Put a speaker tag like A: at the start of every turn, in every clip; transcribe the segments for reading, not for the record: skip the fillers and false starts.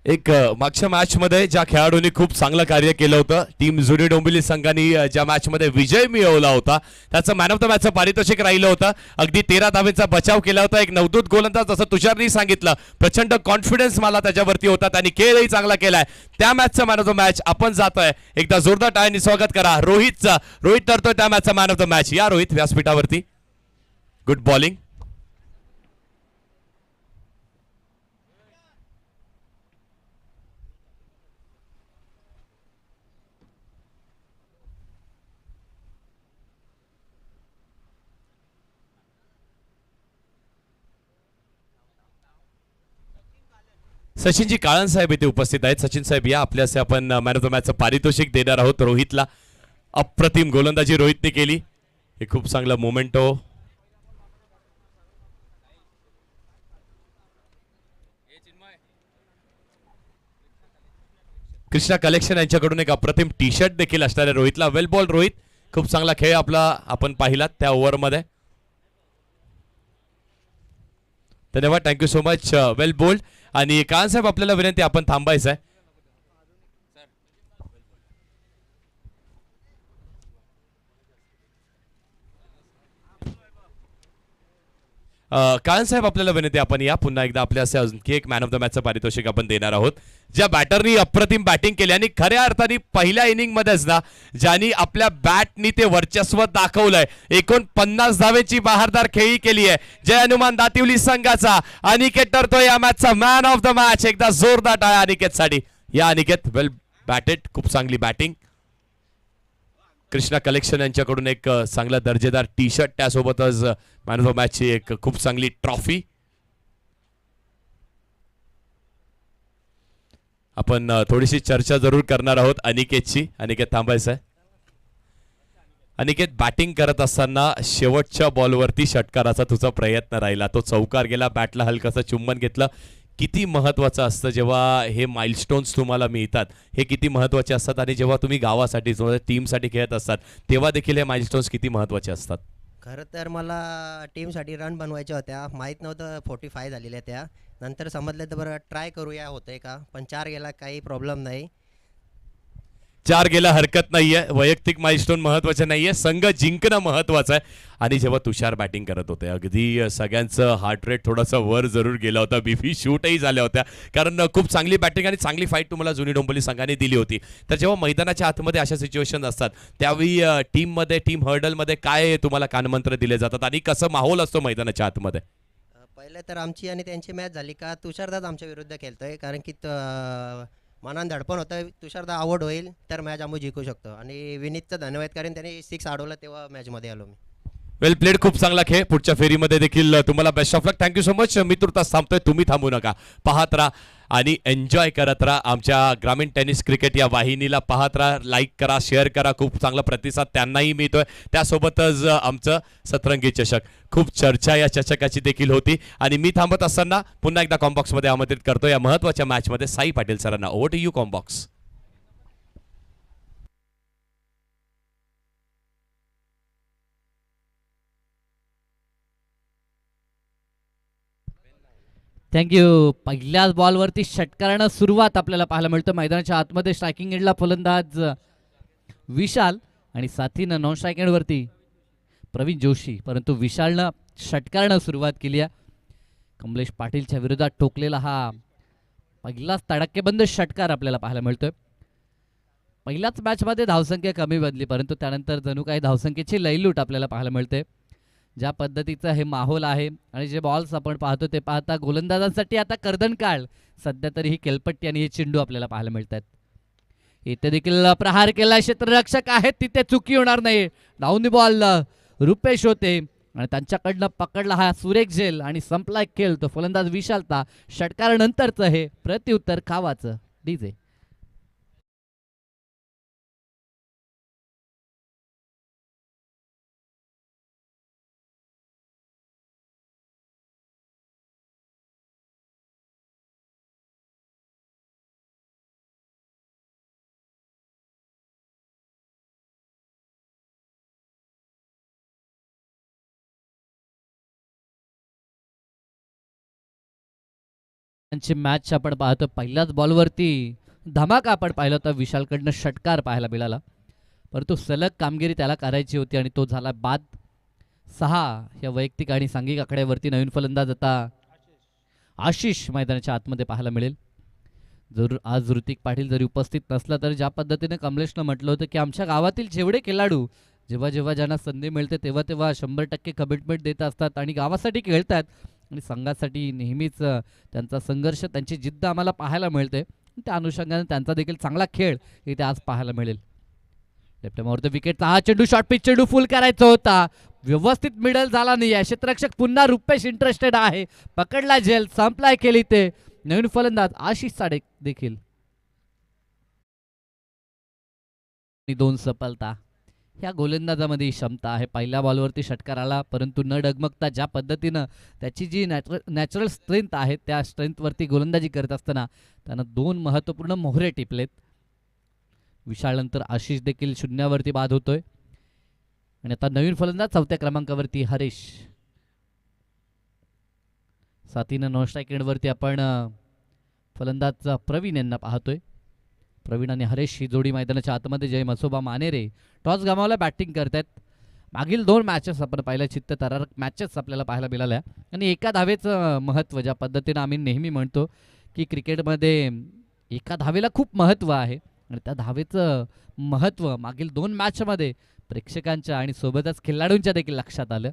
A: मागच्या मॅच मध्ये ज्या खेळाडूंनी खूप चांगलं कार्य केलं होतं, टीम जुनी डोंबिवली संघाने ज्या मॅच मध्ये विजय मिळवला होता त्याचं मॅन ऑफ द मॅचचं पारितोषिक राहिलं होतं. अगदी 13 धावेचा बचाव केला होता. एक नवदूत गोलंदाज जसं तुषारनी सांगितलं, प्रचंड कॉन्फिडन्स मला त्याच्यावरती होता. त्यांनी खेळही चांगला केलाय. त्या मॅचचं मॅन ऑफ द मॅच आपण जातोय. एकदा जोरदार टाळ्यांनी स्वागत करा रोहितचं. रोहित ठरतोय त्या मॅचचा मॅन ऑफ द मॅच. या रोहित व्यासपीठावरती. Good bowling. सचिनजी काळन साहेब इथे उपस्थित आहेत. सचिन साहेब या आपल्यासे आपण मॅन ऑफ द मॅचचं पारितोषिक देणार आहोत रोहितला. अप्रतिम गोलंदाजी रोहितने केली. हे खूप चांगलं मोमेंटो. कृष्णा कलेक्शन यांच्याकडून एक अप्रतिम टी शर्ट देखील असणार आहे रोहितला. Well ball Rohit. खूप चांगला खेळ आपला आपण पाहिलात त्या ओव्हरमध्ये. धन्यवाद. Thank you so much. Well bowled. आणि काळन साहेब आपल्याला विनंती आपण थांबायचं आहे. काळन साहेब आपल्याला विनंती आपण या पुन्हा एकदा आपल्या असे आणखी एक मॅन ऑफ द मॅचचं पारितोषिक आपण देणार आहोत. ज्या बॅटरनी अप्रतिम बॅटिंग केली आणि खऱ्या अर्थाने पहिल्या इनिंग मध्येच ना ज्यांनी आपल्या बॅटनी ते वर्चस्व दाखवलंय. 49 धावेची बहारदार खेळी केली आहे जय हनुमान दातिवली संघाचा. अनिकेत ठरतोय या मॅचचा मॅन ऑफ द मॅच. एकदा जोरदार टाळ्या अनिकेतसाठी. या अनिकेत वेल बॅटेड. खूप चांगली बॅटिंग. कृष्णा कलेक्शन यांच्याकडून एक चांगला दर्जेदार टी शर्ट त्यासोबतच मॅन ऑफ द मॅचची एक खूप चांगली ट्रॉफी. आपण थोडीशी चर्चा जरूर करणार आहोत अनिकेतची. अनिकेत थांबायचं आहे. अनिकेत बॅटिंग करत असताना शेवटच्या बॉलवरती षटकाराचा तुझा प्रयत्न राहिला. तो चौकार गेला. बॅटला हलकसं चुंबन घेतलं. किती महत्त्वाचं असतं जेव्हा हे माइलस्टोन्स तुम्हाला मिळतात. हे किती महत्त्वाचे असतात आणि जेव्हा तुम्ही गावासाठी टीमसाठी खेळत असतात तेव्हा देखील हे माइलस्टोन्स किती महत्त्वाचे असतात.
B: खरं तर मला टीमसाठी रन बनवायच्या होत्या. माहीत नव्हतं 45 झालेल्या त्या. नंतर समजलं तर बरं ट्राय करूया होतंय का. पण 4 गेला काही प्रॉब्लेम नाही.
A: 4 गेला हरकत नाहीये. वैयक्तिक माइलस्टोन महत्वाचे नाहीये. संघ जिंकणं महत्वाचं आहे. आणि जेव्हा तुषार बॅटिंग करत होते अगदी सगळ्यांचं हार्ट रेट थोडंसं वर जरूर गेला होता. बीपी शूटही झाल्या होत्या. कारण खूप चांगली बॅटिंग आणि चांगली फाईट तुम्हाला जुनी डोंबिवली संघाने दिली होती. तर जेव्हा मैदानाच्या आतमध्ये अशा सिच्युएशन असतात त्यावेळी टीममध्ये टीम हर्डलमध्ये काय तुम्हाला कानमंत्र दिले जातात आणि कसं माहोल असतो मैदानाच्या आतमध्ये.
B: पहिले तर आमची आणि त्यांची मॅच झाली का तुषारदाच आमच्या विरुद्ध खेळतोय. कारण की मनान धडपण होतं तुषारदा आवड होईल तर मॅच आम्ही जिंकू शकतो. आणि विनीतचं धन्यवाद कारण त्यांनी 6 अडवलं तेव्हा मॅचमध्ये आलो मी.
A: वेल प्लेड. खूप चांगला खेळ. पुढच्या फेरीमध्ये देखील तुम्हाला best of luck. Thank you so much. मी तुर्तास थांबतोय. तुम्ही थांबू नका. पाहत राहा आणि एन्जॉय करत राहा. आमच्या ग्रामीण टेनिस क्रिकेट या वाहिनीला पाहत राहा. लाईक करा, शेअर करा. खूप चांगला प्रतिसाद त्यांनाही मिळतोय. त्यासोबतच आमचं सतरंगी चषक. खूप चर्चा या चषकाची देखील होती. आणि मी थांबत असताना पुन्हा एकदा कॉम्बॉक्समध्ये आमंत्रित करतो या महत्त्वाच्या मॅचमध्ये साई पाटील सरांना. ओव्हर टू यू कॉम्बॉक्स.
C: थँक्यू. पहिल्याच बॉलवरती षटकारानं सुरुवात आपल्याला पाहायला मिळतं. मैदानाच्या आतमध्ये स्ट्रायकिंग एंडला फलंदाज विशाल आणि साथीनं नॉन स्ट्राईक एंडवरती प्रवीण जोशी. परंतु विशालनं षटकारानं सुरुवात केली आहे. कमलेश पाटीलच्या विरोधात ठोकलेला हा पहिलाच तडक्केबंद षटकार आपल्याला पाहायला मिळतोय. पहिल्याच मॅचमध्ये धावसंख्या कमी बनली परंतु त्यानंतर जणू काही धावसंख्येची लयलूट आपल्याला पाहायला मिळते. ज्या पद्धतीचं हे माहोल आहे आणि जे बॉल्स आपण पाहतो ते पाहता गोलंदाजांसाठी आता कर्दन काळ. सध्या तरी ही केलपट्टी आणि हे चेंडू आपल्याला पाहायला मिळतात. इथे देखील प्रहार केला. क्षेत्ररक्षक आहेत तिथे चुकी होणार नाही. डाऊन दी बॉल रुपेश होते आणि त्यांच्याकडनं पकडला हा सुरेख झेल आणि संपला एक खेळ. तो फलंदाज विशालता. षटकारानंतरचं हे प्रत्युत्तर खावाचं डीजे. त्यांची मॅच आपण पाहतो. पहिल्याच बॉलवरती धमाका आपण पाहिला होता, विशालकडनं षटकार पाहायला मिळाला, परंतु सलग कामगिरी त्याला करायची होती आणि तो झाला बाद. 6 या वैयक्तिक आणि सांघिक आकड्यावरती नवीन फलंदाज आता आशिष मैदानाच्या आतमध्ये पाहायला मिळेल. जरूर आज ऋतिक पाटील जरी उपस्थित नसला तरी ज्या पद्धतीने कमलेशनं म्हटलं होतं की आमच्या गावातील जेवढे खेळाडू जेव्हा जेव्हा ज्यांना संधी मिळते तेव्हा तेव्हा 100% कमिटमेंट देत असतात आणि गावासाठी खेळतात आणि संघासाठी नेहमीच त्यांचा संघर्ष, त्यांची जिद्द आम्हाला पाहायला मिळते. त्या अनुषंगाने त्यांचा देखील चांगला खेळ इथे आज पाहायला मिळेल. लेफ्टमोर विकेटचा हा चेंडू, शॉर्ट पिच चेंडू फुल करायचा होता, व्यवस्थित मिडल झाला नाही आहे. क्षेत्ररक्षक पुन्हा रुपेश इंटरेस्टेड आहे, पकडला झेल, संपलाय केली ते नवीन फलंदाज आशिष साडे देखील 2 सफलता. ह्या गोलंदाजामध्ये क्षमता आहे. पहिल्या बॉलवरती षटकार आला परंतु न डगमगता ज्या पद्धतीनं त्याची जी नॅचरल स्ट्रेंथ आहे त्या स्ट्रेंथवरती गोलंदाजी करत असताना त्यानं 2 महत्त्वपूर्ण मोहरे टिपलेत. विशाळनंतर आशिष देखील शून्यावरती बाद होतोय आणि आता नवीन फलंदाज 4थ्या क्रमांकावरती हरीश. साथीनं नॉन स्ट्राईक एंडवरती आपण फलंदाज प्रवीण यांना पाहतोय. प्रवीण आणि हरेश ही जोडी मैदानाच्या आतमध्ये जय मसोबा मानेरे टॉस गमावला, बॅटिंग करतात. मागील 2 मॅचेस आपण पाहिल्या चित्त थरारक मॅचेस आपल्याला पाहायला मिळाल्या आणि एका धावेचं महत्त्व ज्या पद्धतीनं आम्ही नेहमी म्हणतो की क्रिकेटमध्ये एका धावेला खूप महत्त्व आहे आणि त्या धावेचं महत्त्व मागील 2 मॅचमध्ये प्रेक्षकांच्या आणि सोबतच खेळाडूंच्या देखील लक्षात आलं.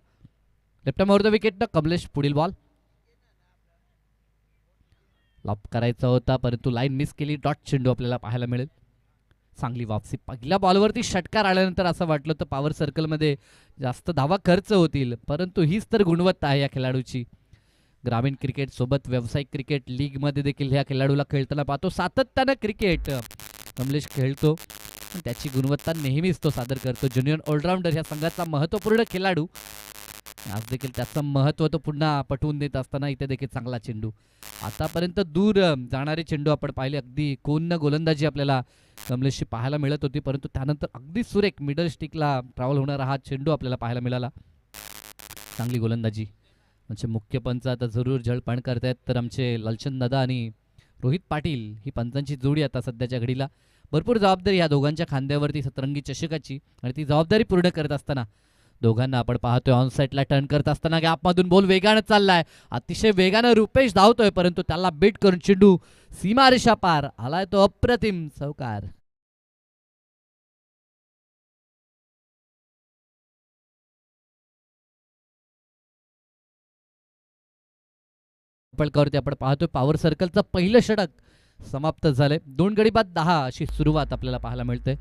C: लेफ्टमोर विकेटनं कमलेश पुढील बॉल लॉप करायचा होता परंतु लाईन मिस केली. डॉट चेंडू आपल्याला पाहायला मिळेल. चांगली वापसी. पहिल्या बॉलवरती षटकार आल्यानंतर असं वाटलं होतं पॉवर सर्कलमध्ये जास्त धावा खर्च होतील, परंतु हीच तर गुणवत्ता आहे या खेळाडूची. ग्रामीण क्रिकेट सोबत व्यावसायिक क्रिकेट लीगमध्ये देखील ह्या खेळाडूला खेळताना पाहतो. सातत्यानं क्रिकेट कमलेश खेळतो आणि त्याची गुणवत्ता नेहमीच तो सादर करतो. ज्युनियर ऑलराऊंडर ह्या संघाचा महत्त्वपूर्ण खेळाडू. आज देखील त्याचं महत्त्व तो पुन्हा पटवून देत असताना इथे देखील चांगला चेंडू. आतापर्यंत दूर जाणारे चेंडू आपण पाहिले, अगदी कोण गोलंदाजी आपल्याला कमलेशची पाहायला मिळत होती, परंतु त्यानंतर अगदी सुरेख मिडल स्टिकला ट्रॅव्हल होणारा हा चेंडू आपल्याला पाहायला मिळाला. चांगली गोलंदाजी. म्हणजे मुख्य पंच आता जरूर झळपण करतायत तर आमचे लालचंद दादा आणि रोहित पाटील ही पंचांची जोडी आता सध्याच्या घडीला. भरपूर जबाबदारी ह्या दोघांच्या खांद्यावरती सतरंगी चषकाची आणि ती जबाबदारी पूर्ण करत असताना दोघांना आपण पाहतोय ऑन साईडला टर्न करत असताना गॅपमधून बॉल वेगानं चाललाय. अतिशय वेगानं रुपेश धावतोय परंतु त्याला बीट करून चेंडू सीमारेषा पार आलाय तो अप्रतिम चौकार. पळकावरती आपण पाहतोय पॉवर सर्कलचं पहिलं षटक समाप्त झालंय. 2 गडी बाद 10 अशी सुरुवात आपल्याला पाहायला मिळते.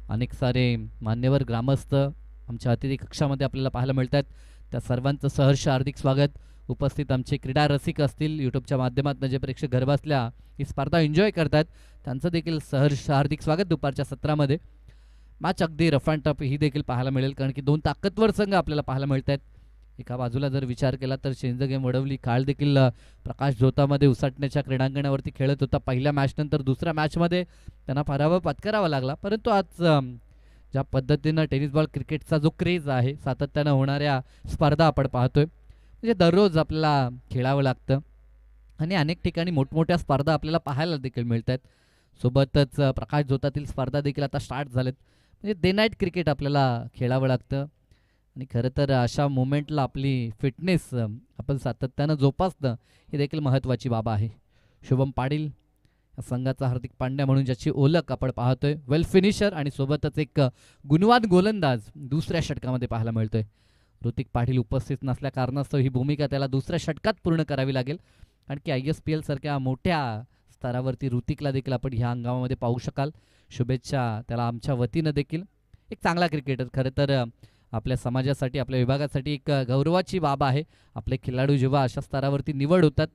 C: अनेक सारे मान्यवर ग्रामस्थ आमच्या अतिथी कक्षामध्ये आपल्याला पाहायला मिळतात. त्या सर्वांचं सहर्ष हार्दिक स्वागत. उपस्थित आमचे क्रीडा रसिक असतील, यूट्यूबच्या माध्यमातून जे प्रेक्षक घरबसल्या ही स्पर्धा एन्जॉय करतात त्यांचं देखील सहर्ष हार्दिक स्वागत. दुपारच्या सत्रामध्ये मॅच अगदी रफ अँड टफ ही देखील पाहायला मिळेल कारण की 2 ताकदवर संघ आपल्याला पाहायला मिळत आहेत. एका बाजूला जर विचार केला तर चेंज गेम वडवली काळ देखील प्रकाश झोतामध्ये उसाटण्याच्या क्रीडांगणावरती खेळत होता. पहिल्या मॅचनंतर दुसऱ्या मॅचमध्ये त्यांना पराभव पत्करावा लागला, परंतु आज ज्या पद्धतीनं टेनिस बॉल क्रिकेटचा जो क्रेज आहे सातत्यानं होणाऱ्या स्पर्धा आपण पाहतोय, म्हणजे दररोज आपल्याला खेळावं लागतं आणि अनेक ठिकाणी मोठमोठ्या स्पर्धा आपल्याला पाहायला देखील मिळत आहेत. सोबतच प्रकाश झोतातील स्पर्धा देखील आता स्टार्ट झालेत. म्हणजे डे नाईट क्रिकेट आपल्याला खेळावं लागतं आणि खरं तर अशा मोमेंटला आपली फिटनेस आपण सातत्यानं जोपासणं ही देखील महत्त्वाची बाब आहे. शुभम पाटील संघाचा हार्दिक पांड्या म्हणून ज्याची ओळख आपण पाहतोय, वेल फिनिशर आणि सोबतच एक गुणवान गोलंदाज दुसऱ्या षटकामध्ये पाहायला मिळतोय. ऋतिक पाटील उपस्थित नसल्या कारणास्तव ही भूमिका त्याला दुसऱ्या षटकात पूर्ण करावी लागेल कारण की ISPL सारख्या मोठ्या स्तरावरती ऋतिकला देखील आपण ह्या हंगामामध्ये पाहू शकाल. शुभेच्छा त्याला आमच्या वतीनं देखील. एक चांगला क्रिकेटर, खरं तर आपल्या समाजासाठी आपल्या विभागासाठी एक गौरवाची बाब आहे. आपले खेळाडू जेव्हा अशा स्तरावरती निवड होतात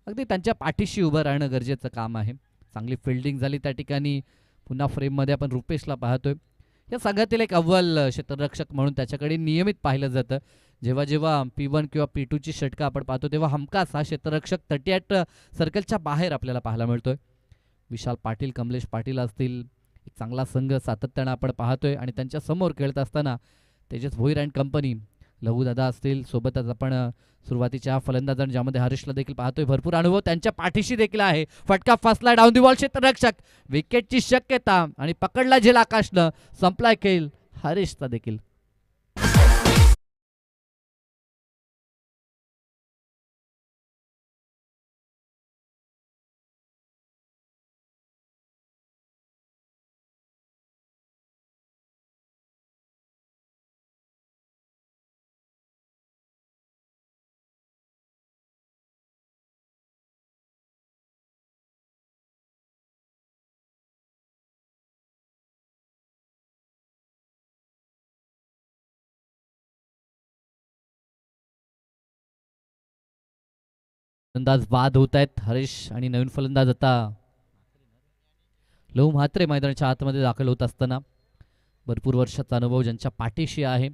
C: अगदी त्यांच्या पाठीशी उभं राहणं गरजेचं काम आहे. चांगली फिल्डिंग झाली त्या ठिकाणी. पुन्हा फ्रेममध्ये आपण रुपेशला पाहतोय. या संघातील एक अव्वल क्षेत्ररक्षक म्हणून त्याच्याकडे नियमित पाहिलं जातं. जेव्हा जेव्हा P1 किंवा P2ची षटकं आपण पाहतो तेव्हा हमखास हा क्षेत्ररक्षक 38 सर्कलच्या बाहेर आपल्याला पाहायला मिळतोय. विशाल पाटील, कमलेश पाटील असतील, एक चांगला संघ सातत्यानं आपण पाहतोय आणि त्यांच्या समोर खेळत असताना तेजस भोईर अँड कंपनी लहू दादा असतील, सोबतच आपण सुरुवातीच्या फलंदाजांनी ज्यामध्ये हरीशला देखील पाहतोय, भरपूर अनुभव त्यांच्या पाठीशी देखील आहे. फटका फसला डाऊन दी बॉल, क्षेत्ररक्षक विकेटची शक्यता आणि पकडला झेल आकाशनं, संपलाय खेळ हरीशचा देखील. फलंदाज बाद होत आहेत. हरीश आणि नवीन फलंदाज आता लहू म्हात्रे मैदानाच्या आतमध्ये दाखल होत असताना भरपूर वर्षाचा अनुभव ज्यांच्या पाठीशी आहे,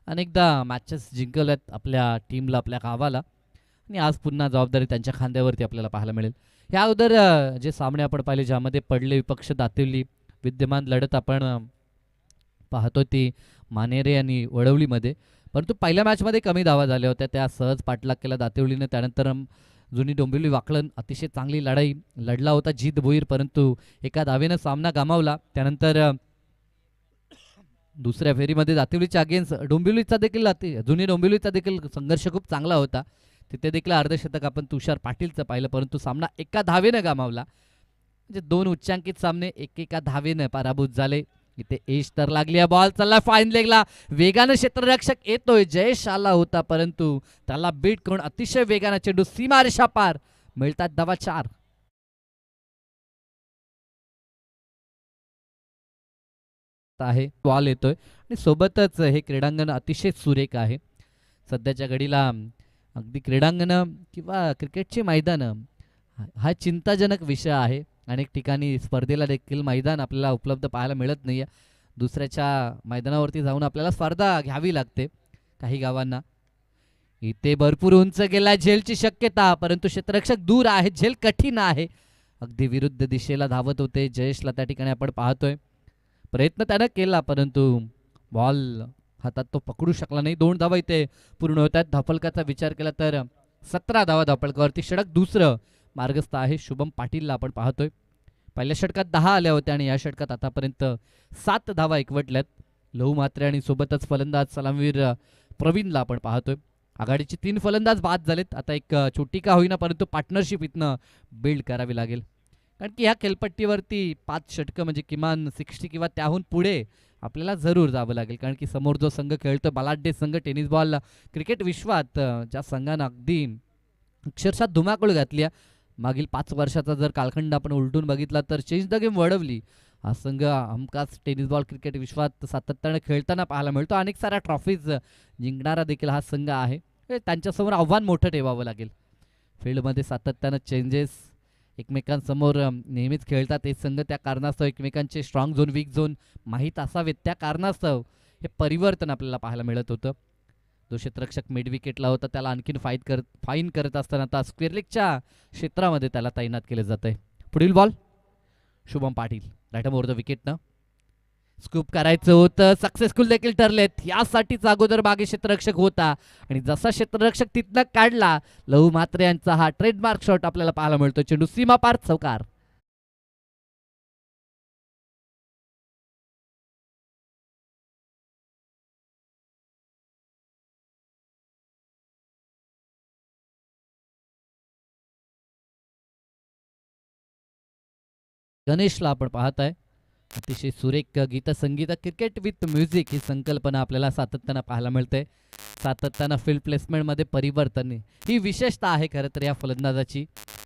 C: अनेकदा मॅचेस जिंकल्यात आपल्या टीमला, आपल्या गावाला, आणि आज पुन्हा जबाबदारी त्यांच्या खांद्यावरती आपल्याला पाहायला मिळेल. ह्या अगोदर जे सामने आपण पाहिले ज्यामध्ये पडले विपक्ष दातिवली, विद्यमान लढत आपण पाहतो ती मानेरे आणि वडवलीमध्ये, परंतु पहिल्या मॅचमध्ये कमी धावा झाल्या होत्या, त्या सहज पाठलाग केला दातिवलीने. त्यानंतर जुनी डोंबिवली वाकलन अतिशय चांगली लढाई लढला होता जीत भोईर, परंतु एका धावेनं सामना गमावला. त्यानंतर दुसऱ्या फेरीमध्ये दातिवलीच्या अगेन्स्ट डोंबिवलीचा देखील जुनी डोंबिवलीचा देखील संघर्ष खूप चांगला होता. तिथे देखील अर्धशतक आपण तुषार पाटीलचं पाहिलं, परंतु सामना एका धावेनं गमावला. म्हणजे दोन उच्चांकित सामने एका धावेनं पराभूत झाले. इथे एज तर लागली, बॉल चालला फाईन लेगला, वेगानं क्षेत्ररक्षक येतोय, जयेश आला होता परंतु त्याला बीट करून अतिशय वेगानं चेंडू सीमारेषा पार, मिळतात धावा 4. आहे बॉल येतोय आणि सोबतच हे क्रीडांगण अतिशय सुरेख आहे. सध्याच्या घडीला अगदी क्रीडांगण किंवा क्रिकेटची मैदानं हा चिंताजनक विषय आहे. अनेक ठिकाणी स्पर्धेला देखील मैदान आपल्याला उपलब्ध पाहायला मिळत नाही आहे. दुसऱ्याच्या मैदानावरती जाऊन आपल्याला स्पर्धा घ्यावी लागते काही गावांना. इथे भरपूर उंच गेला, झेलची शक्यता, परंतु क्षेत्ररक्षक दूर आहे, झेल कठीण आहे. अगदी विरुद्ध दिशेला धावत होते जयेशला त्या ठिकाणी आपण पाहतोय. प्रयत्न त्यानं केला परंतु बॉल हातात तो पकडू शकला नाही. 2 धावा इथे पूर्ण होत आहेत. धापलकाचा विचार केला तर 17 धावा धापलकावरती. षटक दुसरं मार्गस्थ आहे शुभम पाटीलला आपण पाहतोय. पहिल्या षटकात 10 आल्या होत्या आणि या षटकात आतापर्यंत 7 धावा एकवटल्यात. लहू म्हात्रे आणि सोबतच फलंदाज सलामवीर प्रवीणला आपण पाहतोय. आघाडीचे 3 फलंदाज बाद झालेत. आता एक छोटी का होईना परंतु पार्टनरशिप इथनं बिल्ड करावी लागेल, कारण की ह्या खेळपट्टीवरती 5 षटकं म्हणजे किमान 60 किंवा त्याहून पुढे आपल्याला जरूर जावं लागेल, कारण की समोर जो संघ खेळतो बलाढ्य संघ टेनिस बॉल क्रिकेट विश्वात ज्या संघानं अगदी अक्षरशः धुमाकूळ घातली. मागील 5 वर्षाचा जर कालखंड आपण उलटून बघितला तर चेंज द गेम वडवली हा संघ हमखास टेनिस बॉल क्रिकेट विश्वात सातत्याने खेळताना पाहायला मिळतो. अनेक साऱ्या ट्रॉफीज जिंकणारा देखील हा संघ आहे. त्यांच्यासमोर आव्हान मोठं ठेवावं लागेल. फील्डमध्ये सातत्यानं चेंजेस एकमेकांसमोर नेहमीच खेळतात हे संघ, त्या कारणास्तव एकमेकांचे स्ट्रॉंग झोन वीक झोन माहीत असावेत, त्या कारणास्तव हे परिवर्तन आपल्याला पाहायला मिळत होतं. जो क्षेत्ररक्षक मिड विकेटला होता त्याला आणखीन फाईन करत असताना आता स्क्वेअर लेगच्या क्षेत्रामध्ये त्याला तैनात केलं जात आहे. पुढील ball Shubham Patil right over the विकेटनं स्कूप करायचं होतं, सक्सेसफुल देखील ठरलेत. यासाठीच अगोदर मागे क्षेत्ररक्षक होता आणि जसा क्षेत्ररक्षक तिथनं काढला लहू म्हात्रे यांचा हा ट्रेडमार्क शॉट आपल्याला पाहायला मिळतो. चेंडू सीमा पार, चौकार. गणेशला आपण पाहत आहे. अतिशय सुरेख गीतसंगीत क्रिकेट विथ म्युझिक ही संकल्पना आपल्याला सातत्यानं पाहायला मिळते. सातत्यानं फील्ड प्लेसमेंटमध्ये परिवर्तन ही विशेषता आहे खरं तर या फलंदाजाची,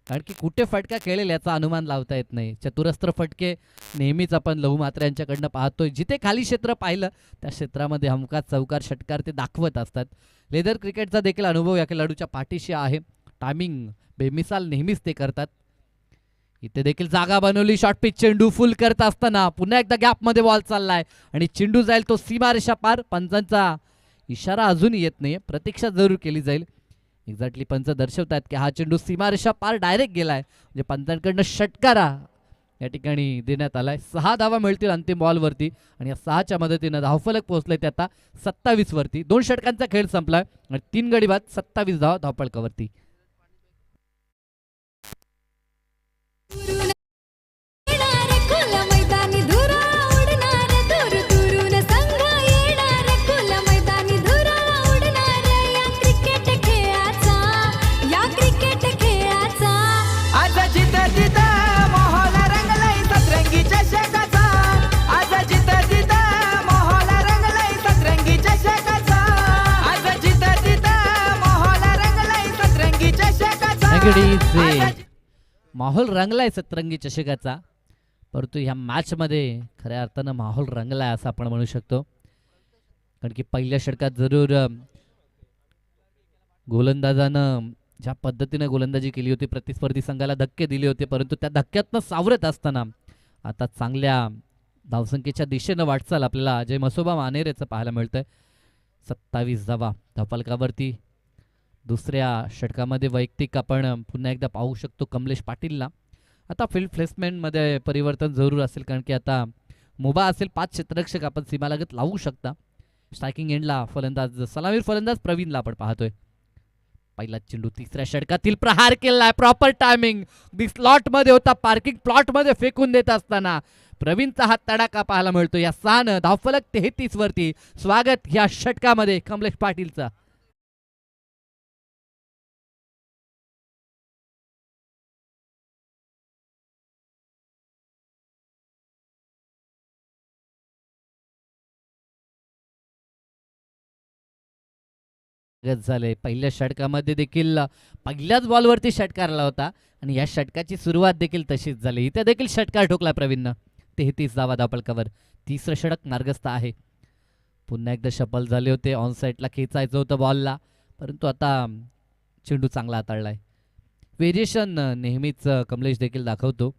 C: कारण की कुठे फटका खेळेल याचा अनुमान लावता येत नाही. चतुरस्त्र फटके नेहमीच आपण लहू म्हात्रे यांच्याकडनं पाहतोय. जिथे खाली क्षेत्र पाहिलं त्या क्षेत्रामध्ये हमखास चौकार षटकार ते दाखवत असतात. लेदर क्रिकेटचा देखील अनुभव या खेळाडूच्या पाठीशी आहे. टायमिंग बेमिसाल नेहमीच ते करतात. इथे देखील जागा बनवली, शॉर्ट पिच चेंडू फुल करत असताना पुन्हा एकदा गॅपमध्ये बॉल चाललाय आणि चेंडू जाईल तो सीमारेषा पार. पंचांचा इशारा अजून येत नाहीये, प्रतीक्षा जरूर केली जाईल. एक्झॅक्टली पंच दर्शवतात की हा चेंडू सीमारेषा पार डायरेक्ट गेलाय, म्हणजे पंचांकडनं षटकारा या ठिकाणी देण्यात आलाय. 6 धावा मिळतील अंतिम बॉलवरती आणि या 6च्या मदतीनं धावफलक पोहोचले ते आता 27 वरती. 2 षटकांचा खेळ संपलाय आणि 3 गडी बाद 27 धावा धावफलकावरती. माहोल रंगलाय सतरंगी चषकाचा, परंतु ह्या मॅच मध्ये खऱ्या अर्थानं माहोल रंगलाय असं आपण म्हणू शकतो. कारण की पहिल्या षटकात जरूर गोलंदाजानं ज्या पद्धतीने गोलंदाजी केली होती, प्रतिस्पर्धी संघाला धक्के दिले होते, परंतु त्या धक्क्यातनं सावरत असताना आता चांगल्या धावसंख्येच्या दिशेनं वाटचाल आपल्याला अजय मसोबा मानेरेचं पाहायला मिळतंय. 27 धावा धावफलकावरती. दुसऱ्या षटकामध्ये वैयक्तिक आपण पुन्हा एकदा पाहू शकतो कमलेश पाटीलला. आता फील्ड प्लेसमेंटमध्ये परिवर्तन जरूर असेल, कारण की आता मुभा असेल 5 क्षेत्ररक्षक आपण सीमालगत लावू शकता. स्ट्रायकिंग एंडला फलंदाज सलामीर फलंदाज प्रवीणला आपण पाहतोय. पहिला चेंडू तिसऱ्या षटकातील प्रहार केलाय, प्रॉपर टायमिंग. स्लॉट मध्ये होता, पार्किंग प्लॉट मध्ये फेकून देत असताना प्रवीणचा हा तडाखा पाहायला मिळतो. या 6 धावफलक 33 वरती. स्वागत या षटकामध्ये कमलेश पाटीलचा. झाले पहिल्या षटकामध्ये देखील पहिल्याच बॉलवरती षटकार आला होता आणि या षटकाची सुरुवात देखील तशीच झाली. इथे देखील षटकार ठोकला प्रवीणनं. 33 धावा धावफलकावर. तिसरं षटक मार्गस्थ आहे. पुन्हा एकदा शफल झाले होते, ऑन साईडला खेचायचं होतं बॉलला, परंतु आता चेंडू चांगला हाताळलाय. व्हेरिएशन नेहमीच कमलेश देखील दाखवतो,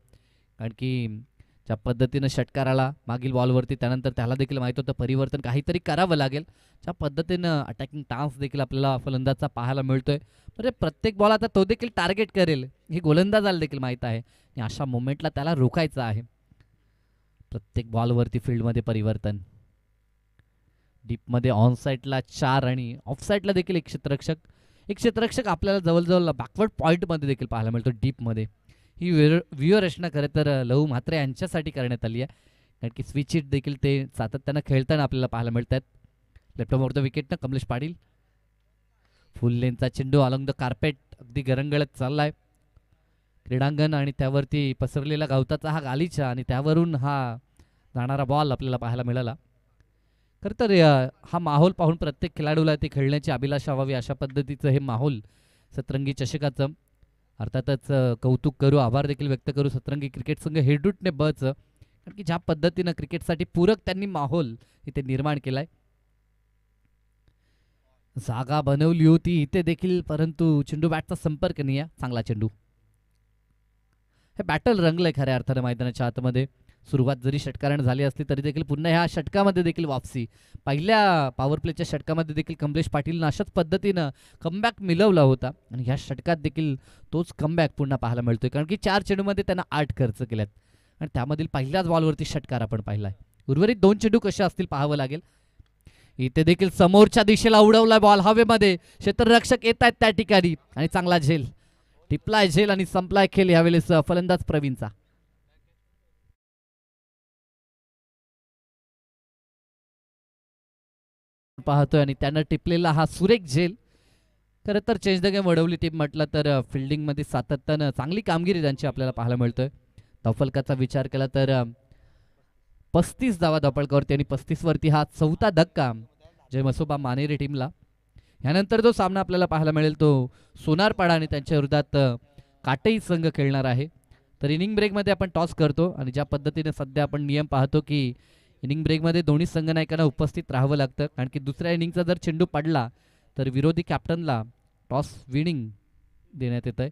C: कारण की ज्या पद्धतीनं षटकार आला मागील बॉलवरती, त्यानंतर त्याला देखील माहीत होतं परिवर्तन काहीतरी करावं लागेल. ज्या पद्धतीनं अटॅकिंग टान्स देखील आपल्याला फलंदाजचा पाहायला मिळतोय, म्हणजे प्रत्येक बॉल आता तो देखील टार्गेट करेल हे गोलंदाजाला देखील माहीत आहे आणि अशा मोमेंटला त्याला रोखायचं आहे. प्रत्येक बॉलवरती फील्डमध्ये परिवर्तन. डीपमध्ये ऑन साईडला 4 आणि ऑफ साईडला देखील एक क्षेत्ररक्षक आपल्याला जवळजवळ बॅकवर्ड पॉईंटमध्ये देखील पाहायला मिळतो. डीपमध्ये ही व्यूहरचना खरं तर लहू म्हात्रे यांच्यासाठी करण्यात आली आहे, कारण की स्विच हिट देखील ते सातत्यानं खेळताना आपल्याला पाहायला मिळतात. लेफ्ट ऑफ द विकेटनं कमलेश पाटील. फुल लेनचा चेंडू अलॉंग द कार्पेट अगदी गरंगळत चाललाय क्रीडांगण आणि त्यावरती पसरलेला गवताचा हा गालीचा आणि त्यावरून हा जाणारा बॉल आपल्याला पाहायला मिळाला. खरं तर हा माहोल पाहून प्रत्येक खेळाडूला ते खेळण्याची अभिलाषा व्हावी अशा पद्धतीचं हे माहोल सतरंगी चषकाचं. अर्थातच कौतुक करू, आभार देखील व्यक्त करू सतरंगी क्रिकेट संघ हेडूटने बचं, कारण की ज्या पद्धतीनं क्रिकेटसाठी पूरक त्यांनी माहोल इथे निर्माण केलाय. जागा बनवली होती इथे देखील, परंतु चेंडू बॅटचा संपर्क नाही आहे. चांगला चेंडू. हे बॅटल रंगलंय खऱ्या अर्थानं मैदानाच्या आतमध्ये. सुरुवात जरी षटकारानं झाली असली तरी देखील पुन्हा ह्या षटकामध्ये देखील वापसी. पहिल्या पॉवर प्लेच्या षटकामध्ये देखील कमलेश पाटीलनं अशाच पद्धतीनं कमबॅक मिळवला होता आणि ह्या षटकात देखील तोच कमबॅक पुन्हा पाहायला मिळतोय, कारण की 4 चेंडूमध्ये त्यांना 8 खर्च केल्यात आणि त्यामधील पहिल्याच बॉलवरती षटकार आपण पाहिलाय. उर्वरित 2 चेंडू कसे असतील पाहावं लागेल. इथे देखील समोरच्या दिशेला उडवलाय बॉल हवेमध्ये. क्षेत्ररक्षक येत आहेत त्या ठिकाणी आणि चांगला झेल. टिपलाय झेल आणि संपलाय खेळ यावेळेस फलंदाज प्रवीणचा. पाहतोय आणि त्यानं टिपलेला हा सुरेख झेल. खरं तर change the game Wadavali team म्हटलं तर फिल्डिंगमध्ये सातत्यानं चांगली कामगिरी त्यांची आपल्याला पाहायला मिळतोय. धावफलकाचा विचार केला तर 35 धावा धावफलकावरती आणि 35 वरती हा 4था धक्का जय मसोबा मानेरे टीमला. यानंतर जो सामना आपल्याला पाहायला मिळेल तो सोनारपाडा आणि त्यांच्या विरोधात काटई संघ खेळणार आहे. तर इनिंग ब्रेकमध्ये आपण टॉस करतो आणि ज्या पद्धतीने सध्या आपण नियम पाहतो की इनिंग ब्रेकमध्ये दोन्ही संघनायकांना उपस्थित राहावं लागतं, कारण की दुसऱ्या इनिंगचा जर चेंडू पडला तर विरोधी कॅप्टनला टॉस विनिंग देण्यात येत आहे.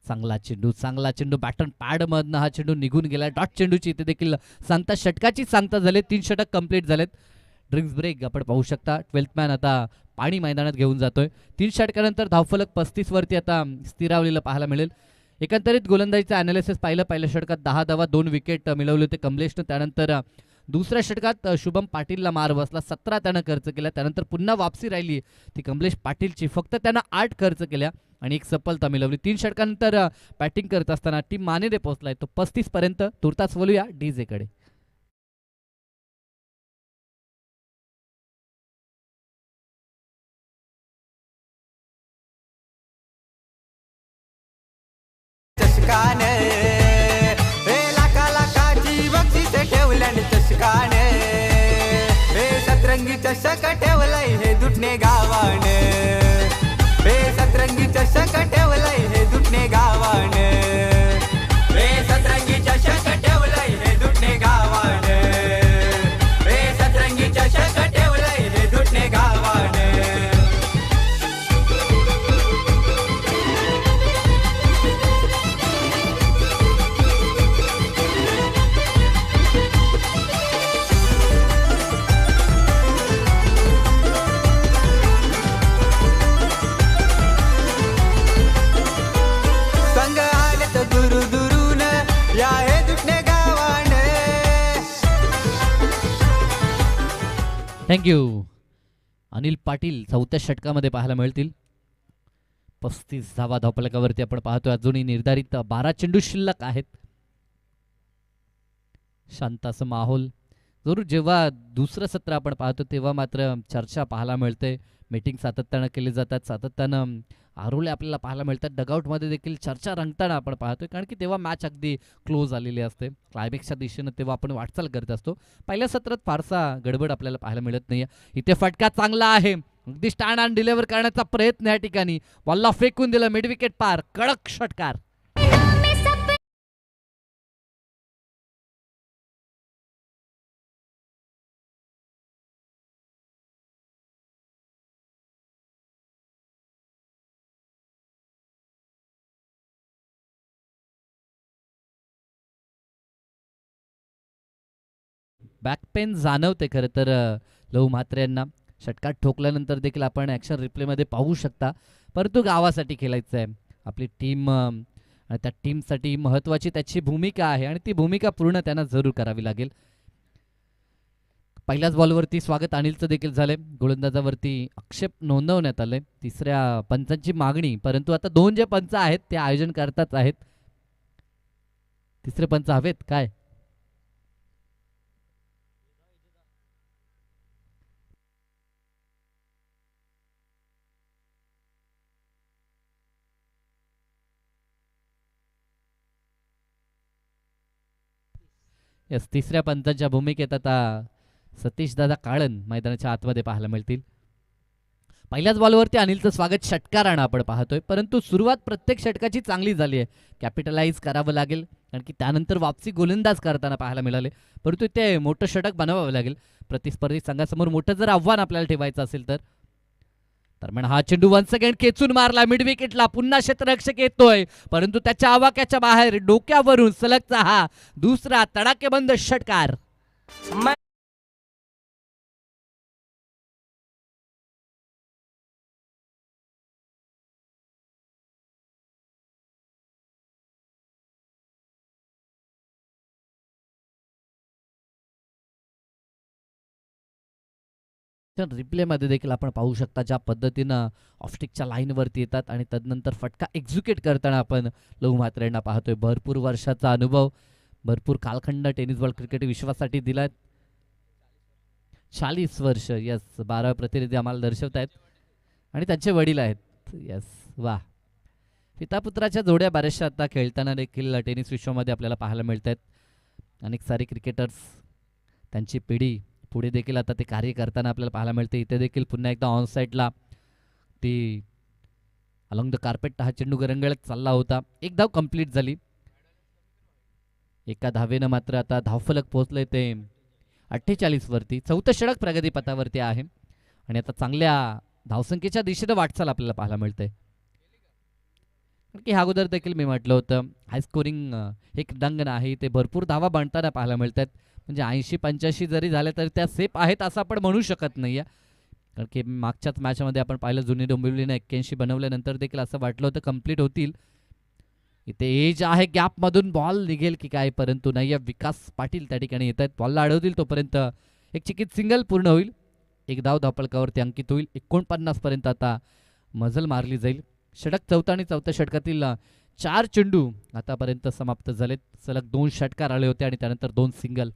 C: चांगला चेंडू बॅटन पॅड मधनं हा चेंडू निघून गेलाय. डॉट चेंडूची इथे देखील सांगता षटकाची सांगता झाले. 3 षटक कंप्लीट झालेत. ड्रिंक्स ब्रेक आपण पाहू शकता. 12th मॅन आता पाणी मैदानात घेऊन जातोय. 3 षटकानंतर धावफलक 35 वरती आता स्थिरावलेलं पाहायला मिळेल. एकंदरीत गोलंदाजीचं अनालिसिस पाहिलं, पहिल्या षटकात 10 धावा 2 विकेट मिळवले होते कमलेशनं. त्यानंतर दुसऱ्या षटकात शुभम पाटीलला मार बसला, 17 त्यानं खर्च केला. त्यानंतर पुन्हा वापसी राहिली ती कमलेश पाटीलची, फक्त त्यानं 8 खर्च केल्या आणि एक सफलता मिळवली. 3 षटकानंतर बॅटिंग करत असताना टीम मानेरे पोहोचलाय तो 35 पर्यंत. तुर्तास बोलूया डीजेकडे.
D: चषकान हे लाखा लाखाची बक्षीस ठेवल्याने चषकान हे सतरंगी चषक ठेवलंय हे दुटणे गावान, हे सतरंगी चषक ठेवलंय हे दुटणे गावान, हे सतरंगी चषक ठेवलंय हे दुटणे गावान, हे सतरंगी चषक ठेवलंय हे दुटणे गावान. संग आलेत दुरू दुरून या हे दुटणे गावान.
C: थँक्यू. अनिल पाटील 4थ्या षटकामध्ये पाहायला मिळतील. 35 धावा धावफलकावरती आपण पाहतोय. अजूनही निर्धारित 12 चेंडू शिल्लक आहेत. शांत असं माहोल. जरूर जेव्हा दुसरं सत्र आपण पाहतो तेव्हा मात्र चर्चा पाहायला मिळते. मीटिंग सातत्यानं केली जातात, सातत्यानं आरोले आपल्याला पाहायला मिळतात. डगआउटमध्ये देखील चर्चा रंगताना आपण पाहतोय, कारण की तेव्हा मॅच अगदी क्लोज आलेली असते. क्लायमॅक्सच्या दिशेनं तेव्हा आपण वाटचाल करत असतो. पहिल्या सत्रात फारसा गडबड आपल्याला पाहायला मिळत नाही. इथे फटका चांगला आहे, अगदी स्टँड आणि डिलिव्हर करण्याचा प्रयत्न या ठिकाणी. बॉलला फेकून दिलं, मिड विकेट पार, कडक षटकार. बॅकपेन जाणवते खरं तर लहू म्हात्रे यांना. षटकात ठोकल्यानंतर देखील आपण ॲक्शन रिप्लेमध्ये पाहू शकता. परंतु गावासाठी खेळायचं आहे, आपली टीम, त्या टीमसाठी महत्त्वाची त्याची भूमिका आहे आणि ती भूमिका पूर्ण त्यांना जरूर करावी लागेल. पहिल्याच बॉलवरती स्वागत अनिलचं देखील झालंय. गोलंदाजावरती आक्षेप नोंदवण्यात आले. तिसऱ्या पंचांची मागणी, परंतु आता 2 जे पंच आहेत ते आयोजन करताच आहेत. तिसरे पंच हवेत काय? यस, तिसऱ्या पंचांच्या भूमिकेत आता सतीश दादा काळन मैदानाच्या आतमध्ये पाहायला मिळतील. पहिल्याच बॉलवरती अनिलचं स्वागत षटकारानं आपण पाहतोय, परंतु सुरुवात प्रत्येक षटकाची चांगली झाली आहे. कॅपिटलाइज करावं लागेल, कारण की त्यानंतर वापसी गोलंदाज करताना पाहायला मिळाले. परंतु ते मोठं षटक बनवावं लागेल. प्रतिस्पर्धी संघासमोर मोठं जर आव्हान आपल्याला ठेवायचं असेल तर. दरम्यान हा चेंडू वन्स अगेन खेचून मारला मिड विकेटला. पुन्हा क्षेत्ररक्षक येतोय, परंतु त्याच्या आवाक्याच्या बाहेर डोक्यावरून सलगचा हा दुसरा तडाखेबंद षटकार. रिप्लेमध्ये देखील आपण पाहू शकता ज्या पद्धतीनं ऑफस्टिकच्या लाईनवरती येतात आणि तदनंतर फटका एक्झिक्यूट करताना आपण लहू म्हात्रे यांना पाहतोय. भरपूर वर्षाचा अनुभव, भरपूर कालखंड टेनिस बॉल क्रिकेट विश्वासाठी दिलाय. 40 वर्ष. यस, 12 प्रतिनिधी आम्हाला दर्शवत आहेत आणि त्यांचे वडील आहेत. यस, वा. पितापुत्राच्या जोड्या बऱ्याचशा आता खेळताना देखील टेनिस विश्वामध्ये आपल्याला पाहायला मिळत आहेत. अनेक सारे क्रिकेटर्स, त्यांची पिढी पुढे देखील आता ते कार्य करताना आपल्याला पाहायला मिळते. इथे देखील पुन्हा एकदा ऑन साईडला ती अलॉंग द कार्पेट हा चेंडू गरंगळत चालला होता. एक धाव कंप्लीट झाली. एका धावेनं मात्र आता धावफलक पोहोचले ते 48 वरती. 4थं षटक प्रगतीपथावरती आहे आणि आता चांगल्या धावसंख्येच्या दिशेनं वाटचाल आपल्याला पाहायला मिळते. की अगोदर देखील मी म्हटलं होतं हाय स्कोरिंग हे क्रीडांगण आहे, ते भरपूर धावा बांधताना पाहायला मिळतात. म्हणजे 80-85 जरी झाले तरी त्या सेफ आहेत असं आपण म्हणू शकत नाही आहे. कारण की मागच्याच मॅचमध्ये आपण पाहिलं जुनी डोंबिवलीने 81 बनवल्यानंतर देखील असं वाटलं होतं कंप्लीट होतील, इथे एज आहे, गॅपमधून बॉल निघेल की काय, परंतु नाही. विकास पाटील त्या ठिकाणी येत आहेत, बॉलला अडवतील तोपर्यंत एक चिकीत सिंगल पूर्ण होईल. एक धाव धावपळकावरती अंकित होईल. 49 पर्यंत आता मजल मारली जाईल. षटक चौथा आणि चौथ्या षटकातील 4 चेंडू आतापर्यंत समाप्त झालेत. सलग 2 षटकार आले होते आणि त्यानंतर 2 सिंगल.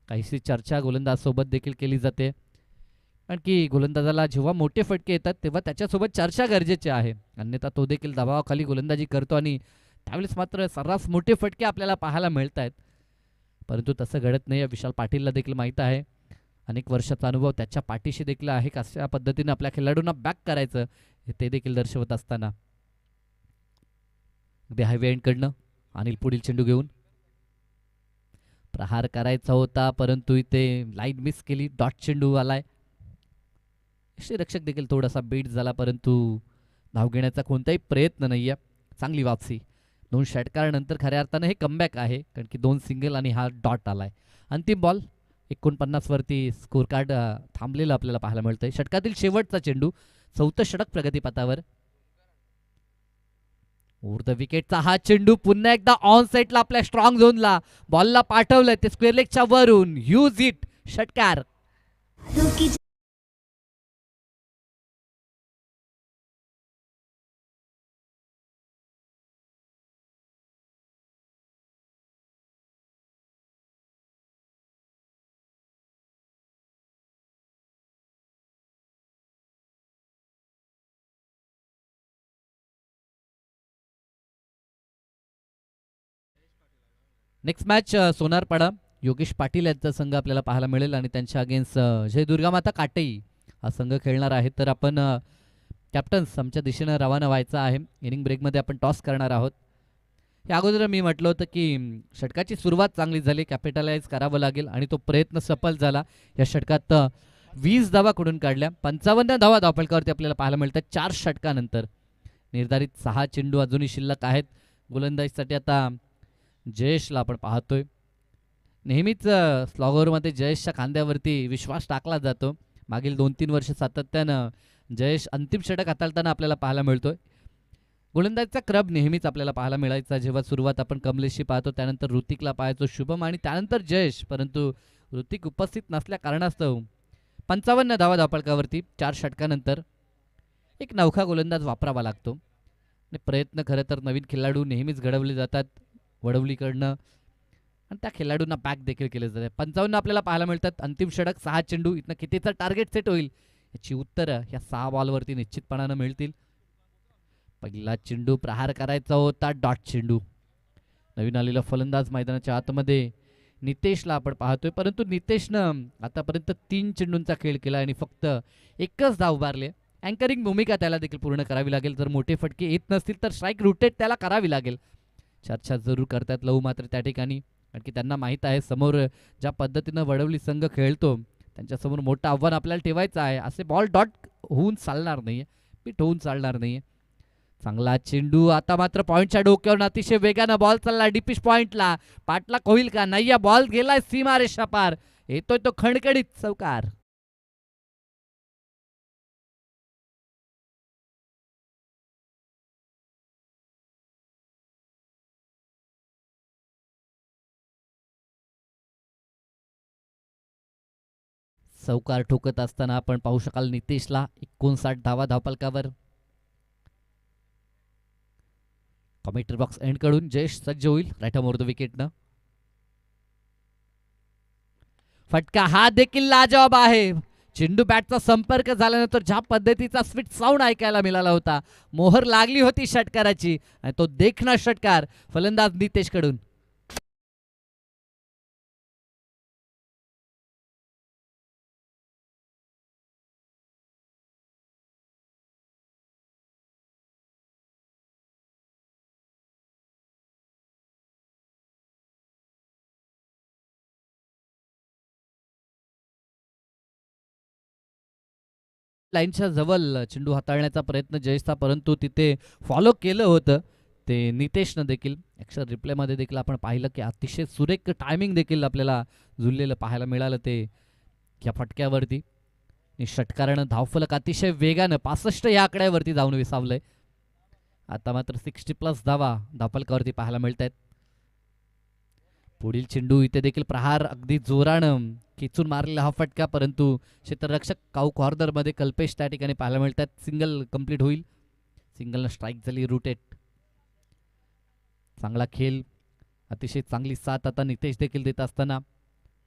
C: काहीशी चर्चा गोलंदाज सोबत देखील केली जाते, कारण की गोलंदाजाला जेव्हा मोठे फटके येतात तेव्हा त्याच्यासोबत चर्चा गरजेची आहे, अन्यथा तो देखील दबावाखाली गोलंदाजी करतो आणि त्यावेळेस मात्र सर्रास मोठे फटके आपल्याला पाहायला मिळत आहेत. परंतु तसं घडत नाही. विशाल पाटीलला देखील माहीत आहे, अनेक वर्षाचा अनुभव त्याच्या पाठीशी देखील आहे. कशा पद्धतीने आपल्या खेळाडूंना बॅक करायचं हे ते देखील दर्शवत असताना अगदी हायवे एंडकडनं अनिल पुढील चेंडू घेऊन प्रहार करायचा होता, परंतु इथे लाईन मिस केली. डॉट चेंडू आलाय. रक्षक देखील थोडासा बीट झाला, परंतु धाव घेण्याचा कोणताही प्रयत्न नाहीये. चांगली वापसी. 2 षटकारानंतर खऱ्या अर्थानं हे कमबॅक आहे, कारण की 2 सिंगल आणि हा डॉट आलाय. अंतिम बॉल 49 वरती स्कोर कार्ड थांबलेलं आपल्याला पाहायला मिळतंय. षटकातील शेवटचा चेंडू, 4थं षटक प्रगतीपथावर. द विकेटचा हा चेंडू पुन्हा एकदा ऑन साईडला आपल्या स्ट्रॉंग झोनला बॉलला पाठवलंय ते स्क्वेअर लेगच्या वरून. Use it. षटकार. नेक्स्ट मॅच सोनारपाडा योगेश पाटील यांचा संघ आपल्याला पाहायला मिळेल आणि त्यांच्या अगेन्स्ट जय दुर्गामाता काटेई हा संघ खेळणार आहे. तर आपण कॅप्टन्स आमच्या दिशेनं रवाना व्हायचं आहे. इनिंग ब्रेकमध्ये आपण टॉस करणार आहोत. हे अगोदर मी म्हटलं होतं की षटकाची सुरुवात चांगली झाली, कॅपिटलाइज करावं लागेल आणि तो प्रयत्न सफल झाला. या षटकात 20 धावा कडून काढल्या. 55 धावा धावफलकावरती आपल्याला पाहायला मिळतात 4 षटकानंतर. निर्धारित 6 चेंडू अजूनही शिल्लक आहेत गोलंदाजीसाठी. आता जयेशला आपण पाहतोय. नेहमीच स्लॉगरमध्ये जयेशच्या खांद्यावरती विश्वास टाकला जातो. मागील 2-3 वर्ष सातत्यानं जयेश अंतिम षटक हाताळताना आपल्याला पाहायला मिळतोय. गोलंदाजीचा क्रम नेहमीच आपल्याला पाहायला मिळायचा. जेव्हा सुरुवात आपण कमलेशशी पाहतो, त्यानंतर ऋतिकला पाहायचो, शुभम आणि त्यानंतर जयेश. परंतु ऋतिक उपस्थित नसल्या कारणास्तव 55 धावा धावपळकावरती 4 षटकानंतर एक नवखा गोलंदाज वापरावा लागतो. आणि प्रयत्न खरं तर नवीन खेळाडू नेहमीच घडवले जातात वडवलीकडनं आणि त्या खेळाडूंना बॅक देखील केले जाते. 55 आपल्याला पाहायला मिळतात. अंतिम षटक 6 चेंडू. इथनं कितीचं टार्गेट सेट होईल याची उत्तरं ह्या 6 बॉलवरती निश्चितपणानं मिळतील. पहिला चेंडू प्रहार करायचा होता, डॉट चेंडू. नवीन आलेला फलंदाज मैदानाच्या आतमध्ये नितेशला आपण पाहतोय, परंतु नितेशनं आतापर्यंत 3 चेंडूंचा खेळ केला आणि फक्त 1च धाव उभारले. अँकरिंग भूमिका त्याला देखील पूर्ण करावी लागेल. जर मोठे फटके येत नसतील तर स्ट्राईक रोटेट त्याला करावी लागेल. चर्चा जरूर करतात लहू मात्र त्या ठिकाणी, कारण की त्यांना माहीत आहे समोर ज्या पद्धतीनं वडवली संघ खेळतो त्यांच्यासमोर मोठं आव्हान आपल्याला ठेवायचं आहे. असे बॉल डॉट होऊन चालणार नाही, पीठ होऊन चालणार नाही. चांगला चेंडू. आता मात्र पॉईंटच्या डोक्यावरून अतिशय वेगानं बॉल चालला डीपिश पॉईंटला. पाठलाग होईल का? नाही. या बॉल गेलाय सीमारेषा पार. येतोय तो खणखणीत चौकार. चौकार ठोकत असताना आपण पाहू शकाल नितेशला 59 धावा धावपलकावर. कॉमेंट्री बॉक्स एंड कडून जयेश सज्ज होईल राईट मोर द विकेटनं. फटका हा देखील लाजवाब आहे. चेंडू बॅटचा संपर्क झाल्यानंतर ज्या पद्धतीचा स्वीट साऊंड ऐकायला मिळाला होता, मोहर लागली होती षटकाराची आणि तो देखणा षटकार फलंदाज नितेश कडून. लाईनच्या जवळ चेंडू हाताळण्याचा प्रयत्न जयेशचा, परंतु तिथे फॉलो केलं होतं ते नितेशनं देखील. ॲक्शन रिप्लेमध्ये देखील आपण पाहिलं की अतिशय सुरेख टायमिंग देखील आपल्याला जुळलेलं पाहायला मिळालं ते या फटक्यावरती. षटकारानं धावफलक अतिशय वेगानं 65 या आकड्यावरती जाऊन विसावलंय आता मात्र 60+ धावा धापलकावरती पाहायला मिळत आहेत. पुढील चेंडू इथे देखील प्रहार अगदी जोरानं खेचून मारलेला हा फटका, परंतु क्षेत्ररक्षक काऊ कॉर्नरमध्ये कल्पेश त्या ठिकाणी पाहायला मिळतात. सिंगल कंप्लीट होईल. सिंगलनं स्ट्राईक झाली. रुटेट. चांगला खेळ, अतिशय चांगली साथ आता नितेश देखील देत असताना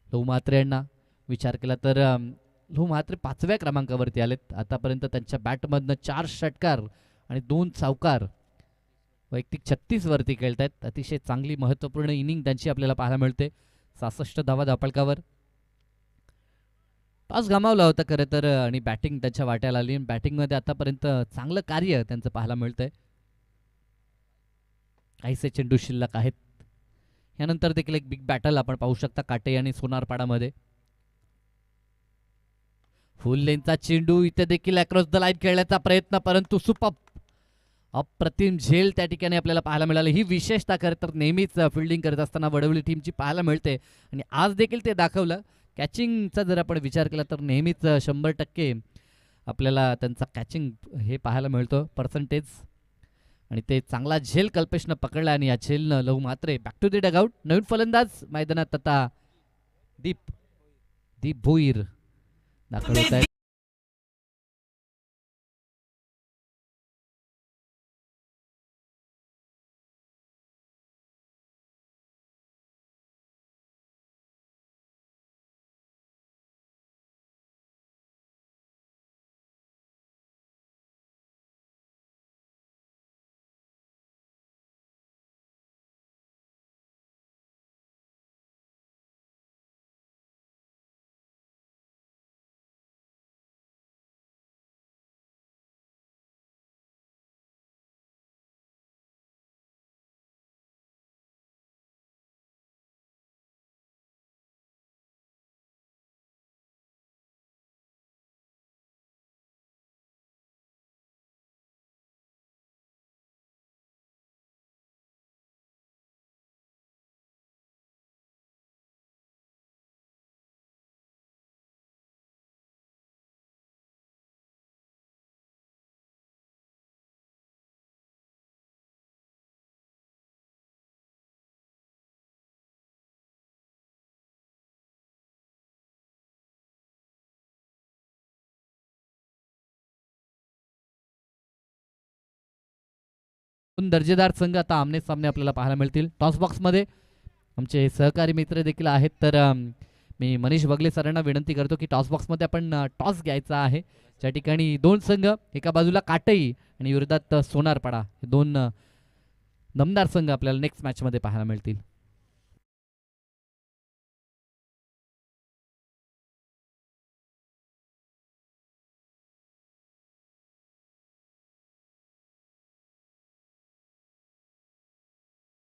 C: लहू म्हात्रे यांना विचार केला तर लहू म्हात्रे 5व्या क्रमांकावरती आलेत. आतापर्यंत त्यांच्या बॅटमधनं 4 षटकार आणि 2 चौकार, वैयक्तिक 36 वरती खेळत आहेत. अतिशय चांगली महत्त्वपूर्ण इनिंग त्यांची आपल्याला पाहायला मिळते. 66 धावा धापलकावर. टॉस गमावला होता खरं तर आणि बॅटिंग त्यांच्या वाट्याला आली. बॅटिंगमध्ये आतापर्यंत चांगलं कार्य त्यांचं पाहायला मिळतंय. काहीसे चेंडू शिल्लक आहेत. यानंतर देखील एक बिग बॅटल आपण पाहू शकता काटे आणि सोनारपाडामध्ये. फुल लेनचा चेंडू इथे देखील अक्रॉस द लाईन खेळण्याचा प्रयत्न, परंतु सुपर अप्रतिम झेल त्या ठिकाणी आपल्याला पाहायला मिळालं. ही विशेषता खरं तर नेहमीच फिल्डिंग करत असताना वडवली टीमची पाहायला मिळते आणि आज देखील ते दाखवलं. कॅचिंगचा जर आपण विचार केला तर नेहमीच 100% आपल्याला त्यांचा कॅचिंग हे पाहायला मिळतं पर्सेंटेज, आणि ते चांगला झेल कल्पेशनं पकडला आणि या झेलनं Lahu Mhatre back to the dugout. नवीन फलंदाज मैदानात आता दीप भोईर दाखल होत आहेत. दर्जेदार संघ आता आमने सामने आपल्याला पाहायला मिळतील. टॉस बॉक्समध्ये आमचे सहकारी मित्र देखील आहेत, तर मी मनीष बगले सरांना विनंती करतो की टॉस बॉक्समध्ये आपण टॉस घ्यायचा आहे. ज्या ठिकाणी 2 संघ, एका बाजूला काटई आणि विरोधात सोनारपाडा, हे 2 दमदार संघ आपल्याला नेक्स्ट मॅचमध्ये पाहायला मिळतील.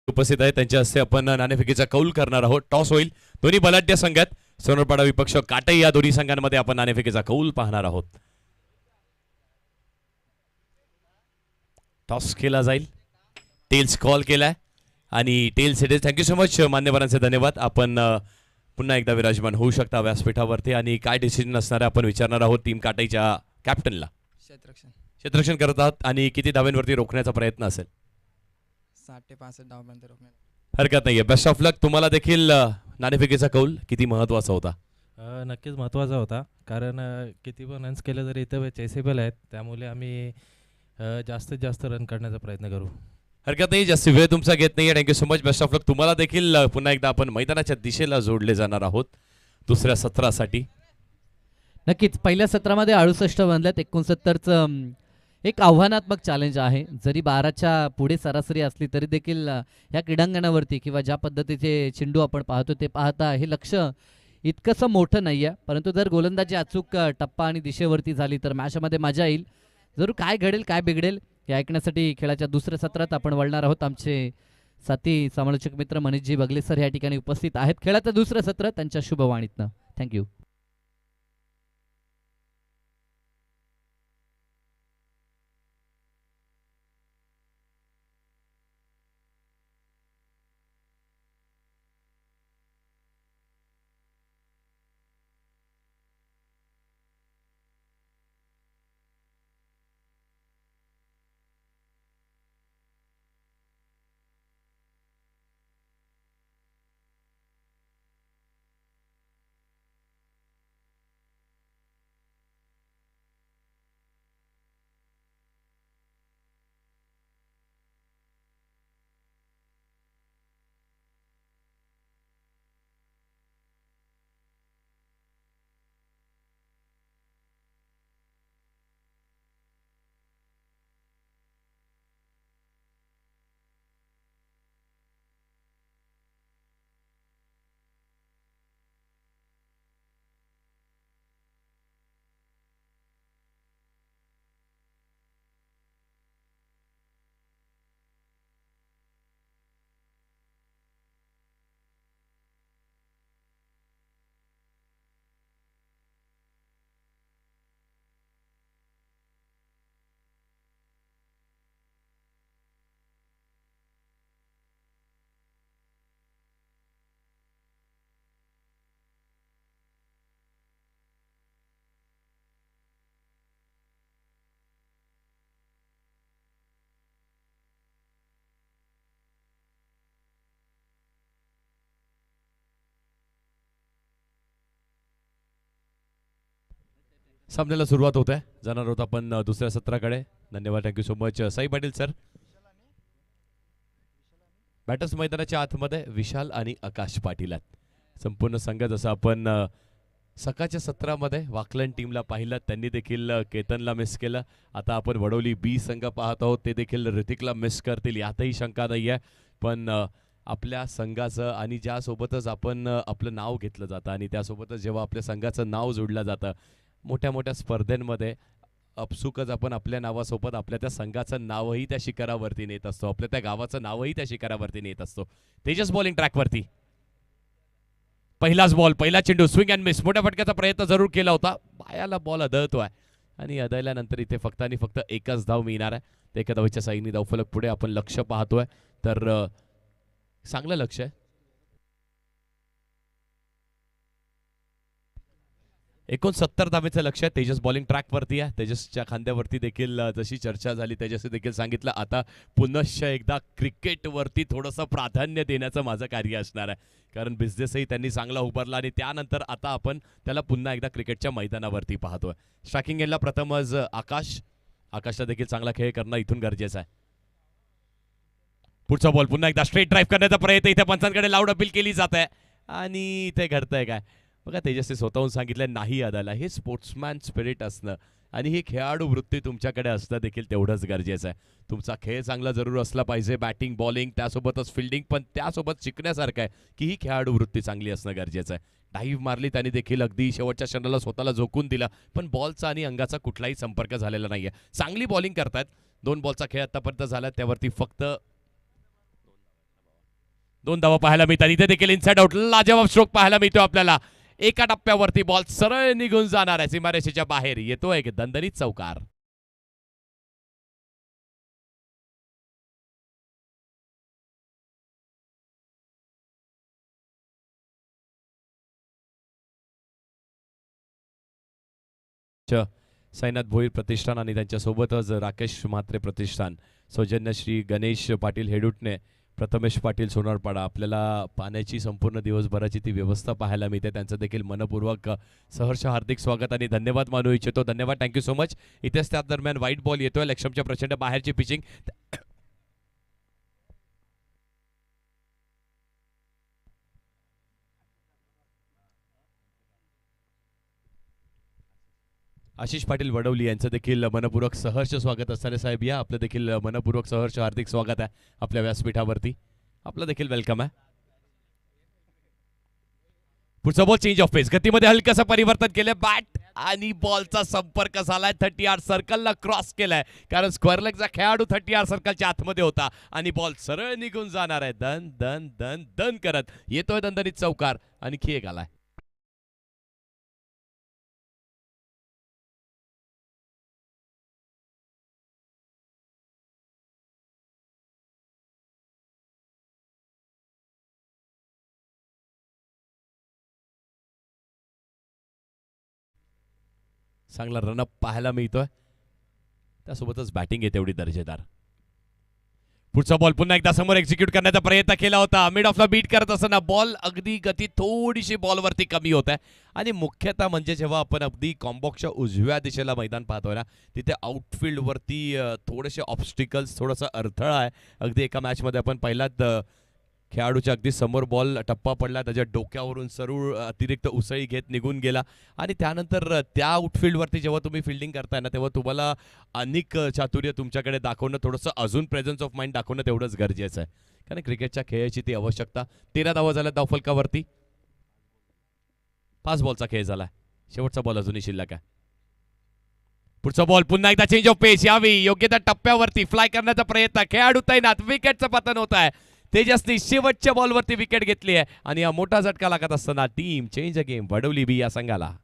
A: उपस्थित आहे त्यांच्या हस्ते आपण नाणेफेकीचा कौल करणार आहोत. टॉस होईल दोन्ही बलाढ्य संघात. सोनरपाडा विपक्ष काटई या दोन्ही संघांमध्ये आपण नाणेफेकीचा कौल पाहणार आहोत. टॉस केला जाईल. टेल्स कॉल केलाय आणि tails it is. Thank you so much मान्यवरांचे धन्यवाद. आपण पुन्हा एकदा विराजमान होऊ शकता व्यासपीठावरती आणि काय डिसिजन असणार आहे आपण विचारणार आहोत टीम काटईच्या कॅप्टनला. क्षेत्ररक्षण करत आहात आणि किती धाव्यांवरती रोखण्याचा प्रयत्न असेल?
E: 60 ते 65 धावांपर्यंत रोखणे.
A: हरकत नाहीये. Best of luck. तुम्हाला देखील नाणेफेकीचा कौल किती महत्वाचा होता?
F: नक्कीच महत्त्वाचा होता, कारण किती पण रन्स केले तरी इथं चेसेबल आहेत, त्यामुळे आम्ही जास्तीत जास्त रन करण्याचा प्रयत्न करू.
A: हरकत नाही. जास्त वेळ तुमचा घेत नाहीये. Thank you so much. Best of luck. तुम्हाला देखील पुन्हा एकदा आपण मैदानाच्या दिशेला जोडले जाणार आहोत दुसऱ्या सत्रासाठी.
C: नक्कीच पहिल्या सत्रामध्ये 68 बनल्यात. 69चं एक आव्हानात्मक चॅलेंज आहे. जरी 12च्या पुढे सरासरी असली तरी देखील ह्या क्रीडांगणावरती किंवा ज्या पद्धतीचे चेंडू आपण पाहतो ते पाहता हे लक्ष इतकंसं मोठं नाही आहे, परंतु जर गोलंदाजी अचूक टप्पा आणि दिशेवरती झाली तर मॅचमध्ये मजा येईल. जरूर काय घडेल काय बिघडेल हे ऐकण्यासाठी खेळाच्या दुसऱ्या सत्रात आपण वळणार आहोत. आमचे साथी समालोचक मित्र मनीषजी बगले सर या ठिकाणी उपस्थित आहेत. खेळाचं दुसरं सत्र त्यांच्या शुभवाणीतनं. थँक्यू.
A: सामन्याला सुरुवात होत आहे. जाणार होत आपण दुसऱ्या सत्राकडे. धन्यवाद, thank you so much Sai Patil sir. Batters मैदानाच्या आतमध्ये विशाल आणि आकाश पाटील आहेत. संपूर्ण संघ जसं आपण सकाळच्या सत्रामध्ये वाकलन टीमला पाहिलं, त्यांनी देखील केतनला मिस केलं. आता आपण वडवली बी संघ पाहत आहोत, ते देखील ऋतिकला मिस करतील यातही शंका नाही आहे. पण आपल्या संघाचं आणि ज्यासोबतच आपण आपलं नाव घेतलं जातं आणि त्यासोबतच जेव्हा आपल्या संघाचं नाव जोडलं जातं मोठ्या मोठ्या स्पर्धेंमध्ये, अपसुकच आपण आपल्या नावासोबत आपल्या त्या संघाचं नावही त्या शिखरावरती नेत असतो, आपल्या त्या गावाचं नावही त्या शिखरावरती नेत असतो. तेजस बॉलिंग ट्रॅकवरती. पहिलाच बॉल, पहिला चेंडू, स्विंग अँड मिस. मोठ्या फटक्याचा प्रयत्न जरूर केला होता, पायाला बॉल अदळतोय आणि अदळल्यानंतर इथे फक्त आणि फक्त एकच धाव मिळणार आहे. ते एका धावेच्या साईनी धावफलक पुढे आपण लक्ष पाहतोय, तर चांगलं लक्ष आहे. 69 धावेचं लक्ष आहे. तेजस बॉलिंग ट्रॅकवरती आहे. तेजसच्या खांद्यावरती देखील जशी चर्चा झाली, तेजसने देखील सांगितलं आता पुनश्च एकदा क्रिकेटवरती थोडंसं प्राधान्य देण्याचं माझं कार्य असणार आहे, कारण बिझनेसही त्यांनी चांगला उभारला आणि त्यानंतर आता आपण त्याला पुन्हा एकदा क्रिकेटच्या मैदानावरती पाहतोय. स्ट्रायकिंग एंडला प्रथमच आकाशला देखील चांगला खेळ करणं इथून गरजेचं आहे. पुढचा बॉल, पुन्हा एकदा स्ट्रेट ड्राईव्ह करण्याचा प्रयत्न इथे पंचांकडे लाऊड अपील केली जात आहे आणि इथे घडतंय काय बघा. तेजसने स्वतःहून सांगितलं नाही अदाला. हे स्पोर्ट्समॅन स्पिरिट असणं आणि ही खेळाडू वृत्ती तुमच्याकडे असणं देखील तेवढंच गरजेचं आहे. तुमचा खेळ चांगला जरूर असला पाहिजे, बॅटिंग बॉलिंग त्यासोबतच फिल्डिंग, पण त्यासोबत शिकण्यासारखं आहे की ही खेळाडू वृत्ती चांगली असणं गरजेचं आहे. डाईव्ह मारली त्यांनी देखील, अगदी शेवटच्या क्षणाला स्वतःला झोकून दिला, पण बॉलचा आणि अंगाचा कुठलाही संपर्क झालेला नाहीये. चांगली बॉलिंग करतायत. 2 बॉलचा खेळ आतापर्यंत झाला, त्यावरती फक्त 2 धावा पाहायला मिळतात. इथे देखील इनसाइड आउट लाजवाब स्ट्रोक पाहायला मिळतो आपल्याला. एका टप्प्यावरती बॉल सरळ निघून जाणार आहे, सीमारेषेच्या बाहेर येतोय एक दणदणीत चौकार. साईनाथ भोईर प्रतिष्ठान आणि त्यांच्यासोबतच राकेश म्हात्रे प्रतिष्ठान, सौजन्य श्री गणेश पाटील हेडुटणे, प्रथमेश पाटील सोनारपाडा. आपल्याला पाण्याची संपूर्ण दिवसभराची ती व्यवस्था पाहायला मिळते, त्यांचं देखील मनपूर्वक सहर्ष हार्दिक स्वागत आणि धन्यवाद मानू इच्छितो. धन्यवाद, थँक्यू सो मच. इथेच त्याच दरम्यान व्हाईट बॉल येतोय, लक्ष्मच्या प्रचंड बाहेरची पिचिंग. आशिष पाटील वडवली यांचं देखील मनपूर्वक सहर्ष स्वागत असणारे साहेब, या आपलं देखील मनपूर्वक सहर्ष हार्दिक स्वागत आहे आपल्या व्यासपीठावरती. आपलं देखील वेलकम आहे. पुढचा बॉल, चेंज ऑफ पेस, गतीमध्ये हलकंसं परिवर्तन केलंय. बॅट आणि बॉलचा संपर्क झालाय, 30 यार्ड सर्कलला क्रॉस केलाय, कारण स्क्वेअर लेगचा खेळाडू 30 यार्ड सर्कलच्या आतमध्ये होता आणि बॉल सरळ निघून जाणार आहे. दन दन दन दन करत येतोय दणदणीत चौकार, आणखी एक आलाय. चांगला रनअप पाहायला मिळतोय, त्यासोबतच बॅटिंग आहे तेवढी दर्जेदार. पुढचा बॉल पुन्हा एकदा समोर एक्झिक्यूट करण्याचा प्रयत्न केला होता. मिड ऑफला बीट करत असताना बॉल अगदी गती थोडीशी बॉलवरती कमी होत आहे आणि मुख्यतः म्हणजे जेव्हा आपण अगदी कॉम्बॉक्सच्या उजव्या दिशेला मैदान पाहतोय ना, तिथे आउटफील्डवरती थोडेसे ऑब्स्टिकल्स, थोडासा अडथळा आहे. अगदी एका मॅचमध्ये आपण पहिलाच खेळाडूच्या अगदी समोर बॉल टप्पा पडला, त्याच्या डोक्यावरून सरूळ अतिरिक्त उसळी घेत निघून गेला आणि त्यानंतर त्या आउटफील्डवरती जेव्हा तुम्ही फिल्डिंग करताय ना, तेव्हा तुम्हाला अनेक चातुर्य तुमच्याकडे दाखवणं, थोडंसं अजून प्रेझन्स ऑफ माइंड दाखवणं तेवढंच गरजेचं आहे, कारण क्रिकेटच्या खेळाची ती आवश्यकता. 13 धावा झाल्या धावफलकावरती. 5 बॉलचा खेळ झाला, शेवटचा बॉल अजूनही शिल्लक आहे. पुढचा बॉल पुन्हा एकदा चेंज ऑफ पेस, यावी योग्य त्या टप्प्यावरती फ्लाय करण्याचा प्रयत्न, खेळाडू तैनात, विकेटचं पतन होत आहे. तेजसनी शेवटच्या बॉलवरती विकेट घेतली आहे आणि हा मोठा झटका लागत असताना team change a game Wadavli B या संघाला.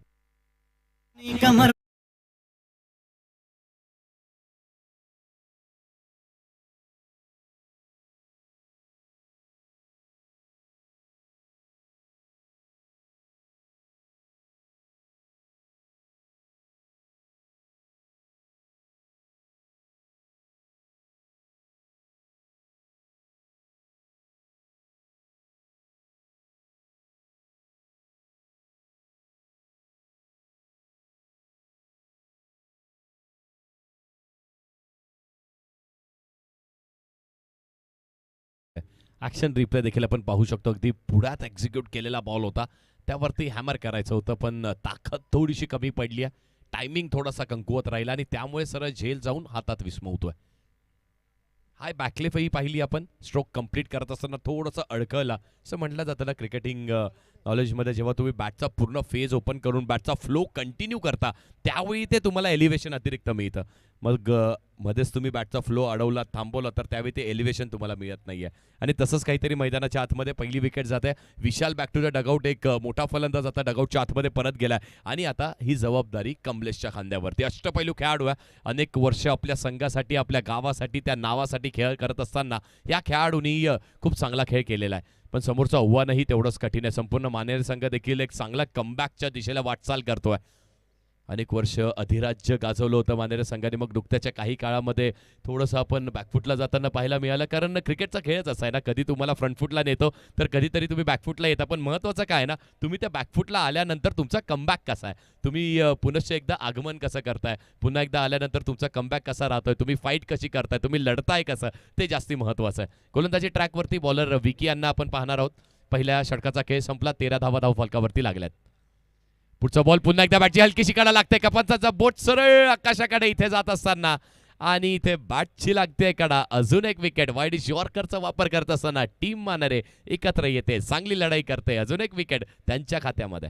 A: ॲक्शन रिप्ले देखील आपण पाहू शकतो. अगदी पुढ्यात एक्झिक्यूट केलेला बॉल होता, त्यावरती हॅमर करायचं होतं, पण ताकद थोडीशी कमी पडली आहे. टायमिंग थोडासा कमकुवत राहिला आणि त्यामुळे सरळ झेल जाऊन हातात विस्मवतोय. हाय बॅकलिफही पाहिली आपण. स्ट्रोक कंप्लीट करत असताना थोडंसं अडकळला असं म्हटलं जातं ना क्रिकेटिंग नॉलेजमध्ये. जेव्हा तुम्ही बॅटचा पूर्ण फेज ओपन करून बॅटचा फ्लो कंटिन्यू करता त्यावेळी ते तुम्हाला एलिव्हेशन अतिरिक्त मिळतं. मग मध्येच तुम्ही बॅटचा फ्लो अडवला, थांबवला, तर त्यावेळी ते एलिव्हेशन तुम्हाला मिळत नाहीये. आणि तसंच काहीतरी मैदानाच्या आतमध्ये पहिली विकेट जाते. विशाल बॅक टू द डगआउट. एक मोठा फलंदाज आता डगआउटच्या आतमध्ये परत गेलाय आणि आता ही जबाबदारी कमलेशच्या खांद्यावरती. अष्टपैलू खेळाडू आहे. अनेक वर्ष आपल्या संघासाठी, आपल्या गावासाठी, त्या नावासाठी खेळ करत असताना या खेळाडूंनी खूप चांगला खेळ केलेला आहे. पण समोरचं आव्हानही तेवढंच कठीण आहे. संपूर्ण मानेर संघ देखील एक चांगला कमबॅकच्या दिशेला वाटचाल करतोय. अनेक वर्ष अधिराज्य गाजवलं होतं मानेर संघाने. मग नुकत्याच्या काही काळामध्ये थोडंसं आपण बॅकफुटला जाताना पाहायला मिळालं, कारण क्रिकेटचा खेळच असा आहे ना, कधी तुम्हाला फ्रंटफुटला नेतो तर कधीतरी तुम्ही बॅकफुटला येता. पण महत्त्वाचं काय आहे ना, तुम्ही त्या बॅकफुटला आल्यानंतर तुमचा कमबॅक कसा आहे, तुम्ही पुनश्च एकदा आगमन कसं करताय, पुन्हा एकदा आल्यानंतर तुमचा कमबॅक कसा राहतोय, तुम्ही फाईट कशी करताय, तुम्ही लढताय कसं, ते जास्ती महत्त्वाचं आहे. गोलंदाजी ट्रॅकवरती बॉलर विकी यांना आपण पाहणार आहोत. पहिल्या षटकाचा खेळ संपला. 13 धावा धावफलकावरती लागल्यात. पुढचा बॉल पुन्हा एकदा बॅटची हलकीशी कडा लागते. कपांचा बोट सरळ आकाशाकडे इथे जात असताना आणि इथे बॅटची लागते कडा. अजून एक विकेट. वाईड यॉर्करचा वापर करत असताना टीम मानरे एकत्र येते, चांगली लढाई करते. अजून एक विकेट त्यांच्या खात्यामध्ये.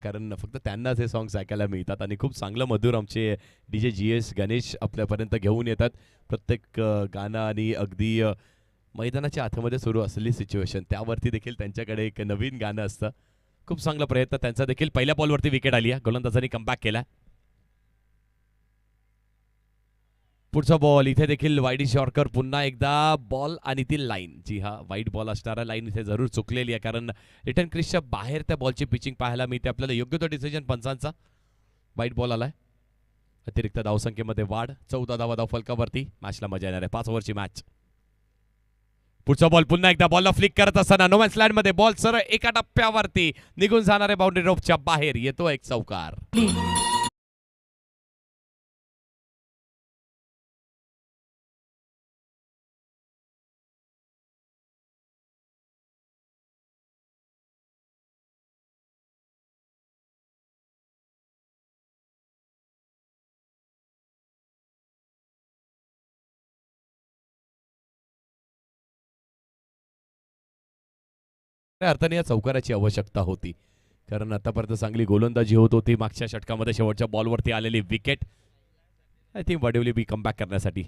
A: कारण फक्त त्यांनाच हे सॉंग्स ऐकायला मिळतात आणि खूप चांगलं मधुर आमचे DJ GS गणेश आपल्यापर्यंत घेऊन येतात. प्रत्येक गाणं आणि अगदी मैदानाच्या आतमध्ये सुरू असलेली सिच्युएशन त्यावरती देखील त्यांच्याकडे एक नवीन गाणं असतं. खूप चांगला प्रयत्न त्यांचा देखील. पहिल्या बॉलवरती विकेट आली आहे. गोलंदाजांनी कमबॅक केला. पुढचा बॉल इथे देखील वाईड शॉर्कर. पुन्हा एकदा बॉल आणि ती लाईन, जी हा वाईट बॉल असणारा लाईन इथे जरूर चुकलेली आहे, कारण रिटर्न क्रिसच्या बाहेर त्या बॉलची पिचिंग पाहायला मिळते आपल्याला. योग्य तो डिसिजन पंचांचा. वाईट बॉल आलाय. अतिरिक्त धावसंख्येमध्ये वाढ. 14 धावा धावफलकावरती. मॅचला मजा येणार आहे. 5 ओव्हरची मॅच. पुढचा बॉल पुन्हा एकदा बॉलला फ्लिक करत असताना नो मॅच लँड मध्ये बॉल सरळ एका टप्प्यावरती निघून जाणारे बाउंड्री रोपच्या बाहेर. येतो एक चौकार. अर्थाने या चौकाराची आवश्यकता होती, कारण आतापर्यंत चांगली गोलंदाजी होत होती. मागच्या षटकामध्ये शेवटच्या बॉलवरती आलेली wicket I think Wadivli B comeback करण्यासाठी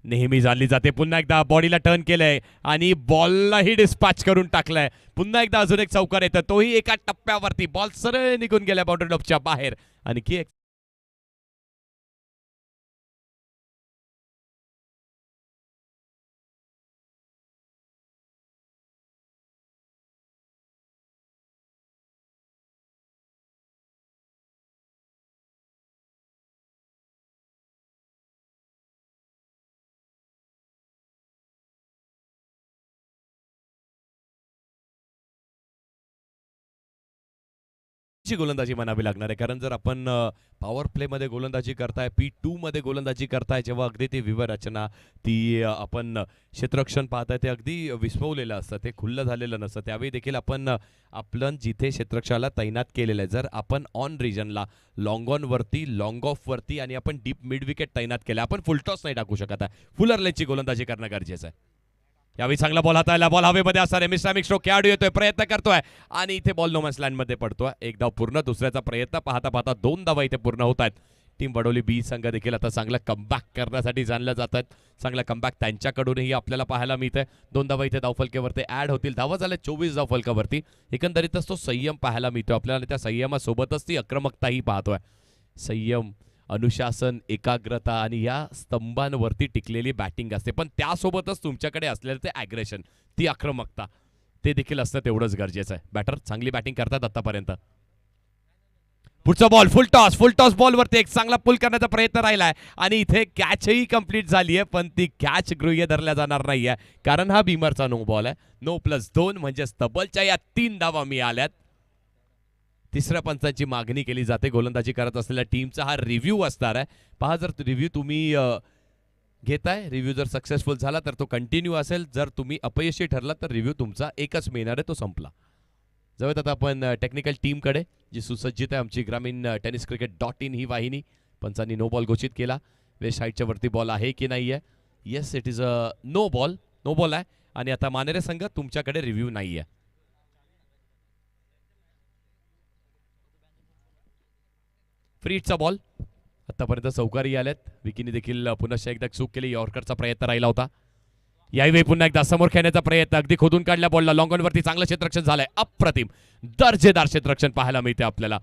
A: नेहमी झाली जाते. पुन्हा एकदा बॉडीला टर्न केलंय आणि बॉललाही डिस्पॅच करून टाकलंय. पुन्हा एकदा अजून एक चौकार येतं, तोही एका टप्प्यावरती. बॉल सरळ निघून गेल्या बाउंड्री लॉपच्या बाहेर. आणखी एक गोलंदाजी म्हणावी लागणार आहे, कारण जर आपण पॉवर प्लेमध्ये गोलंदाजी करताय, P2 मध्ये गोलंदाजी करताय, जेव्हा अगदी ती व्यूहरचना, ती आपण क्षेत्ररक्षण पाहताय, ते अगदी विस्मवलेलं असतं, ते खुल्लं झालेलं नसतं. त्यावेळी देखील आपण आपलं जिथे क्षेत्ररक्षणाला तैनात केलेलं आहे, जर आपण ऑन रिजनला लॉंग ऑनवरती, लॉंग ऑफवरती आणि आपण डीप मिड विकेट तैनात केलं, आपण फुलटॉस नाही टाकू शकत आहे. फुलर लेनची गोलंदाजी करणं गरजेचं आहे. यावेळी चांगला बॉल हाताळला. बॉल हवेमध्ये असणारे मिस्ट्रामिक स्ट्रोक खेळाडू येतोय, प्रयत्न करतोय आणि इथे बॉल नोमॅन्स लँड मध्ये पडतोय. एक धाव पूर्ण. दुसऱ्याचा प्रयत्न. पाहता पाहता 2 धावा इथे पूर्ण होत आहेत. टीम वडोली बी संघ देखील आता चांगला कमबॅक करण्यासाठी जाणलं जात आहेत. चांगला कमबॅक त्यांच्याकडूनही आपल्याला पाहायला मिळतंय. 2 धावा इथे धावफलकेवरती ऍड होतील. धावा झाल्या 24 धावफलकावरती. एकंदरीतच तो संयम पाहायला मिळतो आपल्याला. त्या संयमासोबतच ती आक्रमकताही पाहतोय. संयम अनुशासन, एकाग्रता आणि या स्तंभांवरती टिकलेली बॅटिंग असते. पण त्यासोबतच तुमच्याकडे असलेलं ते ॲग्रेशन, ती आक्रमकता, ते देखील असणं तेवढंच गरजेचं आहे. बॅटर चांगली बॅटिंग करतात आतापर्यंत. पुढचा बॉल फुल टॉस बॉलवरती एक चांगला पुल करण्याचा प्रयत्न राहिलाय आणि इथे कॅचही कंप्लीट झाली आहे, पण ती कॅच गृह्य धरल्या जाणार नाहीये कारण हा बीमरचा नो बॉल आहे. 9+2 म्हणजे तब्बलच्या या 3 धावा मिळाल्यात. तिसऱ्या पंचांची मागणी केली जाते. गोलंदाजी करत असलेल्या टीमचा हा रिव्ह्यू असणार आहे. पहा, जर रिव्ह्यू तुम्ही घेताय, रिव्ह्यू जर सक्सेसफुल झाला तर तो कंटिन्यू असेल, जर तुम्ही अपयशी ठरला तर रिव्ह्यू तुमचा एकच मिळणार आहे, तो संपला. जाऊयात आता आपण टेक्निकल टीमकडे, जी सुसज्जित आहे आमची ग्रामीण टेनिस क्रिकेट.in ही वाहिनी. पंचांनी नो बॉल घोषित केला. वेस्ट साईडच्या वरती बॉल आहे की नाही आहे? Yes, it is a no ball आहे. आणि आता मानेरे संघ, तुमच्याकडे रिव्ह्यू नाही आहे. फ्रीटचा बॉल आतापर्यंत चौकारी आल्यात. विकीने देखील पुन्हा एकदा चूक केली. यॉर्करचा प्रयत्न राहिला होता. यावेळी पुन्हा एकदा समोर खेळण्याचा प्रयत्न, अगदी खोदून काढल्या बॉलला. लॉंग ऑनवरती चांगलं क्षेत्ररक्षण झालंय. अप्रतिम दर्जेदार क्षेत्ररक्षण पाहायला मिळते आपल्याला.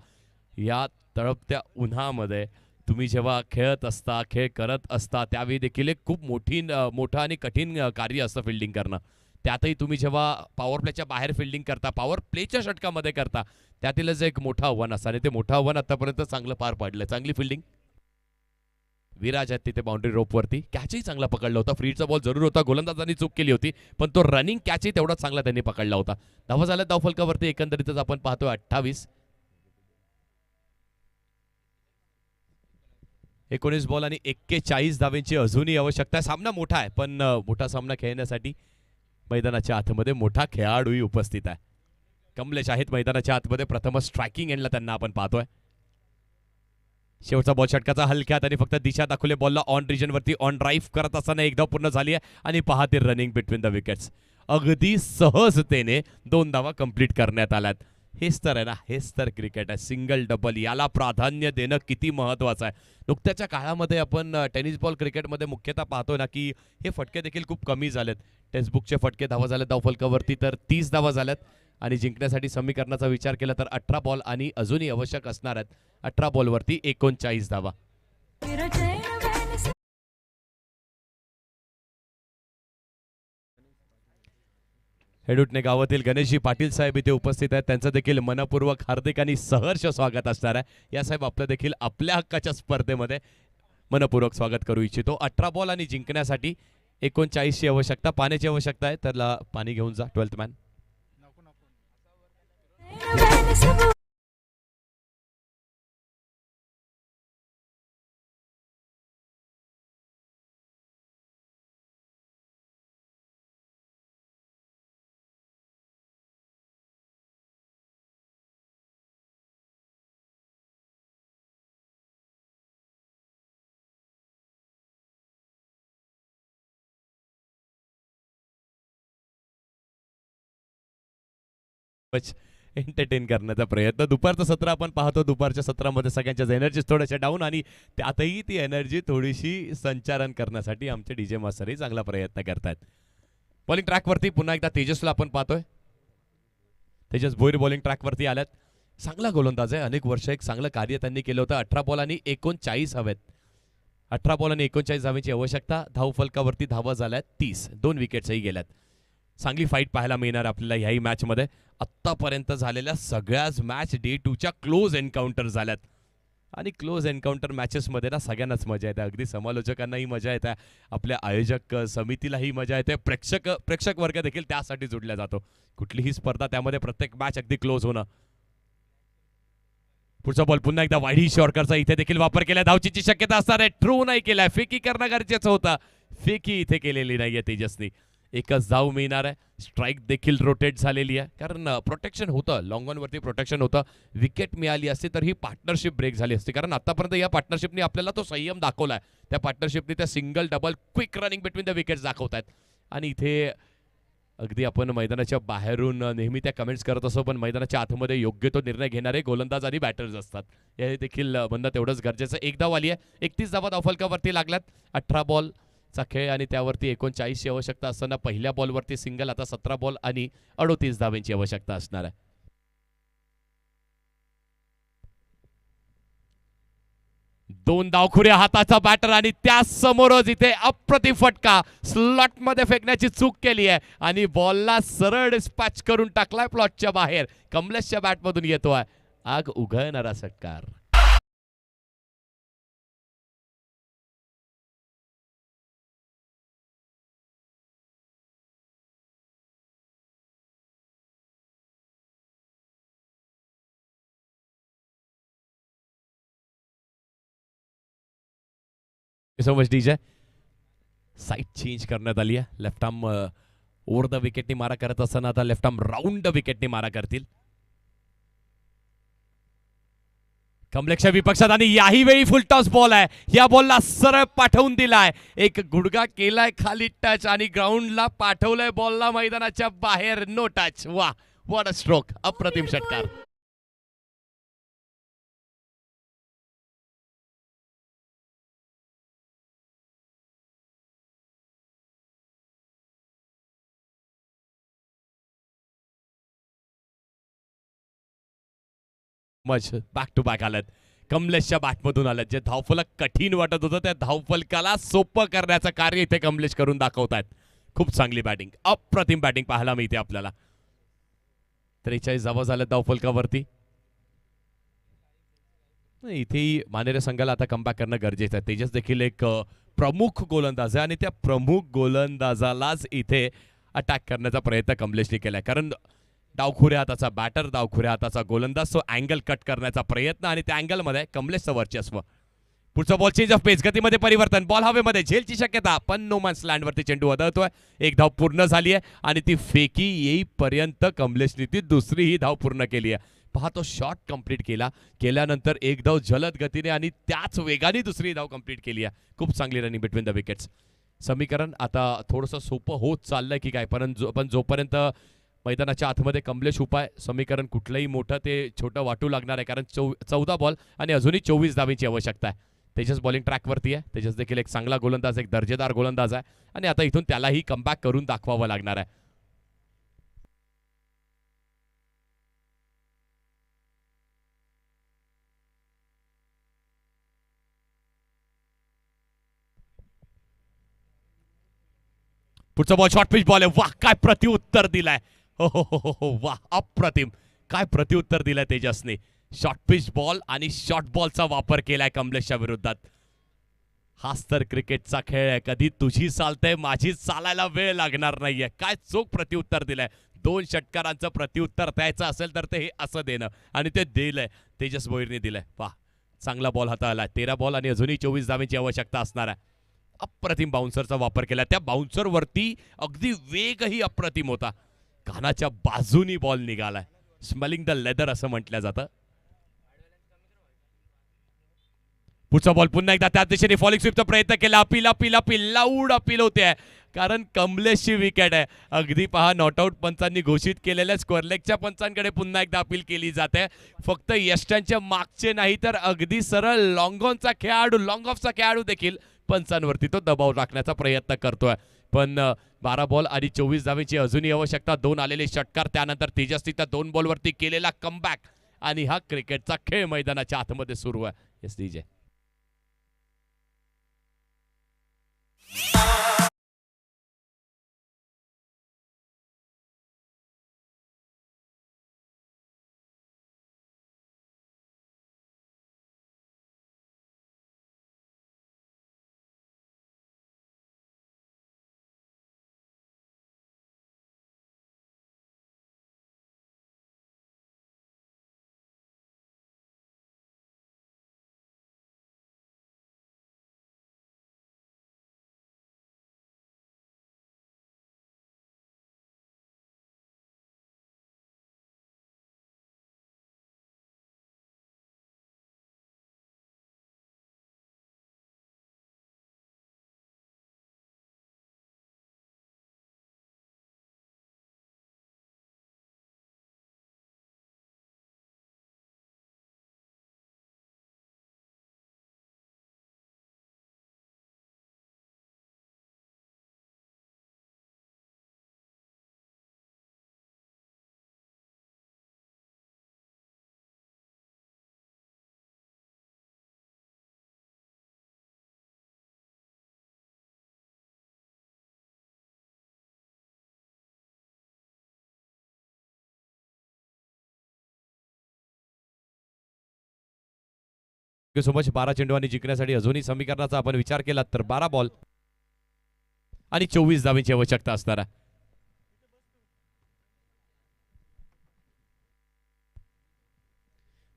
A: या तळपत्या उन्हामध्ये तुम्ही जेव्हा खेळ करत असता त्यावेळी देखील एक खूप मोठं आणि कठीण कार्य असतं फिल्डिंग करणं. त्यातही तुम्ही जेव्हा पॉवर प्लेच्या बाहेर फिल्डिंग करता, पॉवर प्लेच्या षटकामध्ये करता, त्यातीलच एक मोठं आव्हान असतं आणि ते मोठं आव्हान आतापर्यंत चांगलं पार पडलं. चांगली फिल्डिंग. विराज आहेत तिथे बाउंड्री रोपवरती. कॅचही चांगला पकडला होता. फ्रीडचा बॉल जरूर होता, गोलंदाजांनी चूक केली होती, पण तो रनिंग कॅचही तेवढाच चांगला त्यांनी पकडला होता. धावा झाल्या धावफलकावरती एकंदरीतच आपण पाहतोय 28. 19 बॉल आणि 41 धावेंची अजूनही आवश्यकता आहे. सामना मोठा आहे, पण मोठा सामना खेळण्यासाठी मैदानाच्या आतमध्ये मोठा खेळाडूही उपस्थित आहे. कमलेश आहेत मैदानाच्या आतमध्ये. प्रथमच स्ट्रायकिंग एंडला त्यांना आपण पाहतोय. शेवटचा बॉल षटकाचा हलक्यात आणि फक्त दिशा दाखवले बॉलला. ऑन रिजनवरती ऑन ड्राईव्ह करत असताना एक धाव पूर्ण झाली आहे आणि पहा ते रनिंग बिटवीन द विकेट्स. अगदी सहजतेने 2 धावा कंप्लीट करण्यात आल्यात. हेच तर आहे ना, हेच तर क्रिकेट आहे. सिंगल डबल याला प्राधान्य देणं किती महत्त्वाचं आहे. नुकत्याच्या काळामध्ये आपण टेनिस बॉल क्रिकेटमध्ये मुख्यतः पाहतोय ना की हे फटके देखील खूप कमी झालेत. टेक्स्टबुकचे फटके धावा झाले धावफलकावरती तर 30 धावा झाल्यात आणि जिंकण्यासाठी समीकरणाचा विचार केला तर 18 बॉल आणि अजूनही आवश्यक असणार आहेत. 18 बॉलवरती 39 धावा. हेडुटणे गावातील गणेशजी पाटील साहेब इथे उपस्थित आहेत. त्यांचं देखील मनपूर्वक हार्दिक आणि सहर्ष स्वागत असणार आहे. या साहेब आपलं देखील आपल्या हक्काच्या स्पर्धेमध्ये मनपूर्वक स्वागत करू इच्छितो. 18 बॉल आणि जिंकण्यासाठी 39ची आवश्यकता, पाण्याची आवश्यकता आहे. त्याला पाणी घेऊन जा 12th मॅन. एंटरटेन करण्याचा प्रयत्न. दुपारचं सत्र आपण पाहतो. दुपारच्या सत्रामध्ये सगळ्यांच्या एनर्जी थोड्याशा डाऊन आणि त्यातही ती एनर्जी थोडीशी संचालन करण्यासाठी आमचे डीजे मास्टरही चांगला प्रयत्न करतात. बॉलिंग ट्रॅकवरती पुन्हा एकदा तेजसला आपण पाहतोय. तेजस भोईर बॉलिंग ट्रॅकवरती आल्यात. चांगला गोलंदाज आहे. अनेक वर्ष एक चांगलं कार्य त्यांनी केलं होतं. 18 बॉल आणि 39 हवेत. 18 बॉल आणि 39 धावेची आवश्यकता. धावफलकावरती धावा झाल्यात 30. 2 विकेट्सही गेल्यात. चांगली फाईट पाहायला मिळणार आपल्याला ह्याही मॅचमध्ये. आत्तापर्यंत झालेल्या सगळ्याच मॅच डे 2च्या क्लोज एन्काउंटर झाल्यात आणि क्लोज एन्काउंटर मॅचेसमध्ये ना सगळ्यांनाच मजा येते. अगदी समालोचकांनाही मजा येते, आपल्या आयोजक समितीलाही मजा येते, प्रेक्षक वर्ग देखील त्यासाठी जोडला जातो. कुठलीही स्पर्धा त्यामध्ये प्रत्येक मॅच अगदी क्लोज होणं. पुढचा बॉल पुन्हा एकदा वाईड शॉर्करचा इथे देखील वापर केला. धावचीची शक्यता असणार आहे. ट्रू नाही केलाय. फेकी करणं गरजेचं होतं. फेकी इथे केलेली नाहीये तेजसनी. एकच धाव मिळणार आहे. स्ट्राईक देखील रोटेट झालेली आहे कारण प्रोटेक्शन होतं. लॉंग ऑनवरती प्रोटेक्शन होतं. विकेट मिळाली असती तर ही पार्टनरशिप ब्रेक झाली असती कारण आतापर्यंत या पार्टनरशिपनी आपल्याला तो संयम दाखवला आहे. त्या पार्टनरशिपनी त्या single double quick running between the wickets दाखवत आहेत. आणि इथे अगदी आपण मैदानाच्या बाहेरून नेहमी त्या कमेंट्स करत असतो, पण मैदानाच्या आतमध्ये योग्य तो निर्णय घेणारे गोलंदाज आणि बॅटर्स असतात. हे देखील म्हणणं तेवढंच गरजेचं. एक धाव आली आहे. 31 धावा धावफलकावरती लागल्यात. 18 बॉलचा खेळ आणि त्यावरती 39ची आवश्यकता असताना पहिल्या बॉलवरती सिंगल. आता 17 बॉल आणि 38 धावांची आवश्यकता असणार आहे. दोन डावखुऱ्या हाताचा बॅटर आणि त्या समोरच इथे अप्रतिम फटका स्लॉट मध्ये फेकण्याची चूक केली आहे आणि बॉलला सरळ डिस्पॅच करून टाकलाय प्लॉटच्या बाहेर. कमलेशच्या बॅट मधून येतोय आग उघळणारा षटकार. So much DJ. Side change करण्यात आली आहे. लेफ्ट आर्म ओव्हर द विकेटनी मारा करत असताना आता लेफ्ट आर्म राऊंड द विकेटनी मारा करतील कमलेशच्या विपक्षात. आणि याही वेळी फुल टॉस बॉल आहे. या बॉलला सरळ पाठवून दिलाय. एक गुडगा केलाय खाली टच आणि ग्राउंडला पाठवलंय बॉलला मैदानाच्या बाहेर. No touch. वा व्हॉट अ स्ट्रोक. अप्रतिम षटकार. मच बॅक टू बॅक आलेत. कमलेशच्या बॅटमधून आलेत. जे धावफलक कठीण वाटत होतं त्या धावफलकाला सोपं करण्याचं कार्य इथे कमलेश करून दाखवतायत. खूप चांगली बॅटिंग. अप्रतिम बॅटिंग पाहायला मिळते आपल्याला. 43 धावा झाल्या धावफलकावरती. इथेही मानेरे संघाला आता कमबॅक करणं गरजेचं आहे. तेजस देखील एक प्रमुख गोलंदाज आहे आणि त्या प्रमुख गोलंदाजालाच इथे अटॅक करण्याचा प्रयत्न कमलेशने केलाय. कारण डावखुऱ्या हाताचा बॅटर, डावखुऱ्या हाताचा गोलंदाज, तो अँगल कट करण्याचा प्रयत्न आणि त्या अँगलमध्ये कमलेशचं वर्चस्व. पुढचा बॉल चेंज ऑफ पेस, गतीमध्ये परिवर्तन, बॉल हवेमध्ये झेलची शक्यता, पण नो मॅन्स लँडवरती चेंडू आदळतोय. एक धाव पूर्ण झाली आहे आणि ती फेकी येईपर्यंत कमलेशने ती दुसरी ही धाव पूर्ण केली आहे. पहा तो शॉट कंप्लीट केल्यानंतर एक धाव जलद गतीने आणि त्याच वेगाने दुसरी धाव कंप्लीट केली आहे. खूप चांगली रनिंग बिटवीन द विकेट्स. समीकरण आता थोडंसं सोपं होत चाललंय की काय, पण जोपर्यंत मैदानाच्या आतमध्ये कमलेश उपाय, समीकरण कुठलंही मोठं ते छोटं वाटू लागणार आहे. कारण 14 बॉल आणि अजूनही 24 धावींची आवश्यकता आहे. तेजस बॉलिंग ट्रॅकवरती आहे. तेजस देखील एक चांगला गोलंदाज, एक दर्जेदार गोलंदाज आहे आणि आता इथून त्यालाही कमबॅक करून दाखवावं लागणार आहे. पुढचा बॉल शॉर्ट पिच बॉल आहे. वाह काय प्रत्युत्तर दिलाय. हो वाह अप्रतिम. काय प्रत्युत्तर दिलंय तेजसने. शॉर्ट पिच बॉल आणि शॉर्ट बॉलचा वापर केलाय कमलेशच्या विरोधात. हाच तर क्रिकेटचा खेळ आहे. कधी तुझी चालतंय, माझी चालायला वेळ लागणार नाहीये. काय चोख प्रत्युत्तर दिलंय. 2 षटकारांचं प्रत्युत्तर द्यायचं असेल तर ते हे असं देणं आणि ते दिलंय. तेजस भोईरने दिलंय. वाह चांगला बॉल हाताळलाय. 13 बॉल आणि अजूनही 24 धावांची आवश्यकता असणार आहे. अप्रतिम बाउन्सरचा वापर केला. त्या बाउन्सरवरती अगदी वेगही अप्रतिम होता. कानाच्या बाजूनी बॉल निघालाय. स्मेलिंग द लेदर असं म्हटलं जातं. पुढचा बॉल पुन्हा एकदा त्या दिशेने फॉलिंग स्वीपचा प्रयत्न केला. अपील लाऊड अपील होते कारण कमलेशची विकेट आहे. अगदी पहा नॉटआउट पंचांनी घोषित केलेल्या स्क्वेअरलेगच्या पंचांकडे पुन्हा एकदा अपील केली जाते. फक्त यष्टांच्या मागचे नाही तर अगदी सरळ लॉंग ऑनचा खेळाडू, लॉंग ऑफचा खेळाडू देखील पंचांवरती तो दबाव टाकण्याचा प्रयत्न करतोय. पण 12 बॉल आणि 24 धावेची अजूनही आवश्यकता. 2 आलेले षटकार, त्यानंतर तेजस्वी त्या 2 बॉलवरती केलेला कमबॅक आणि हा क्रिकेटचा खेळ मैदानाच्या आतमध्ये सुरू आहे. Yes DJ. सो मच 12 चेंडू आणि जिंकण्यासाठी अजूनही समीकरणाचा आपण विचार केला तर 12 बॉल आणि 24 धावांची आवश्यकता असणार आहे.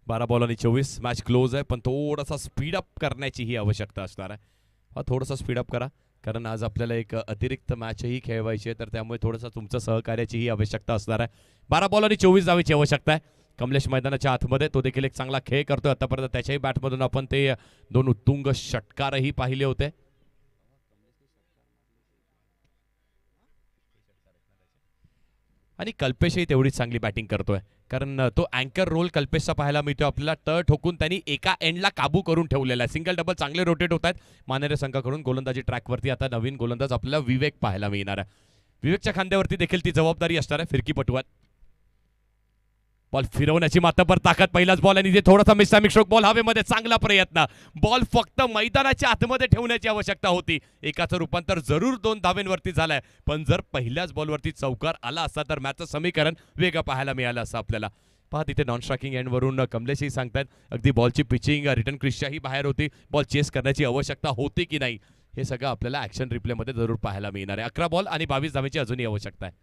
A: बारा बॉल आणि 24 मॅच क्लोज आहे पण थोडासा स्पीड अप करण्याची ही आवश्यकता असणार आहे. थोडासा स्पीड अप करा कारण आज आपल्याला एक अतिरिक्त मॅचही खेळवायची आहे तर त्यामुळे थोडंसं तुमचं सहकार्याची ही आवश्यकता असणार आहे. 12 बॉल आणि 24 धावांची आवश्यकता आहे. कमलेश मैदानाच्या आतमध्ये तो देखील एक चांगला खेळ करतोय आतापर्यंत. त्याच्याही बॅटमधून आपण ते 2 उत्तुंग षटकारही पाहिले होते. आणि कल्पेशही तेवढीच चांगली बॅटिंग करतोय कारण तो अँकर रोल कल्पेशचा पाहायला मिळतो आपल्याला. तळ ठोकून त्यांनी एका एंडला काबू करून ठेवलेला आहे. सिंगल डबल चांगले रोटेट होत आहेत मानेरे संघाकडून. गोलंदाजी ट्रॅकवरती आता नवीन गोलंदाज आपल्याला विवेक पाहायला मिळणार आहे. विवेकच्या खांद्यावरती देखील ती जबाबदारी असणार आहे फिरकीपटूवर. बॉल फिरवण्याची मात्र ताकद. पहिलाच बॉल आणि ते थोडासा मिसॅमिक स्ट्रोक. बॉल हवेमध्ये चांगला प्रयत्न. बॉल फक्त मैदानाच्या आतमध्ये ठेवण्याची आवश्यकता होती. एकाचं रूपांतर जरूर 2 धावेंवरती झालंय पण जर पहिल्याच बॉलवरती चौकार आला असता तर मॅचचं समीकरण वेगळं पाहायला मिळालं असं आपल्याला. पहा तिथे नॉन स्ट्रायकिंग एंडवरून कमलेशही सांगतायत अगदी बॉलची पिचिंग रिटर्न क्रिसच्याही बाहेर होती. बॉल चेस करण्याची आवश्यकता होती की नाही हे सगळं आपल्याला ऍक्शन रिप्लेमध्ये जरूर पाहायला मिळणार आहे. 11 बॉल आणि 22 धावेची अजूनही आवश्यकता आहे.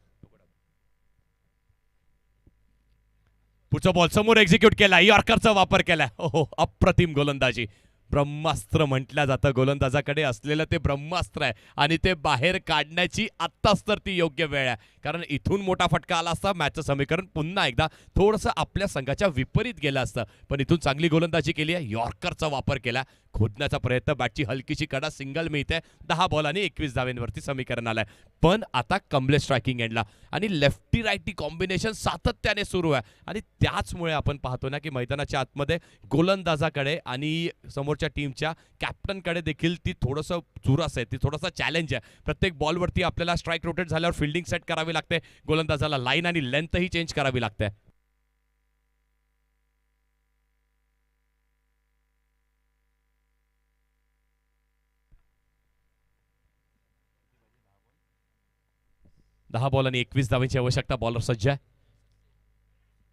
A: पुढचा बॉल समोर एक्झिक्यूट केला. यॉर्करचा वापर केलाय. हो अप्रतिम गोलंदाजी. ब्रह्मास्त्र म्हटलं जातं गोलंदाजाकडे असलेलं ते ब्रह्मास्त्र आहे आणि ते बाहेर काढण्याची आत्ताच तर ती योग्य वेळ आहे कारण इथून मोठा फटका आला असता मॅचचं समीकरण पुन्हा एकदा थोडंसं आपल्या संघाच्या विपरीत गेलं असतं पण इथून चांगली गोलंदाजी केली आहे. यॉर्करचा वापर केला. खोदण्याचा प्रयत्न. बॅटची हलकीशी कडा. सिंगल मिळते. 10 बॉल आणि 21 धावेंवरती समीकरण आलंय पण आता कमलेश स्ट्रायकिंग एंडला आणि लेफ्टी राईटी कॉम्बिनेशन सातत्याने सुरू आहे आणि त्याचमुळे आपण पाहतो ना की मैदानाच्या आतमध्ये गोलंदाजाकडे आणि समोरच्या टीमच्या कॅप्टनकडे देखील ती थोडंसं चुरस आहे. ती थोडासा चॅलेंज आहे. प्रत्येक बॉलवरती आपल्याला स्ट्राईक रोटेट झाल्यावर फिल्डिंग सेट करावी लागते. गोलंदाजाला लाईन आणि लेंथही चेंज करावी लागते. दहा बॉल आणि 21 धावांची आवश्यकता. बॉलर सज्ज आहे.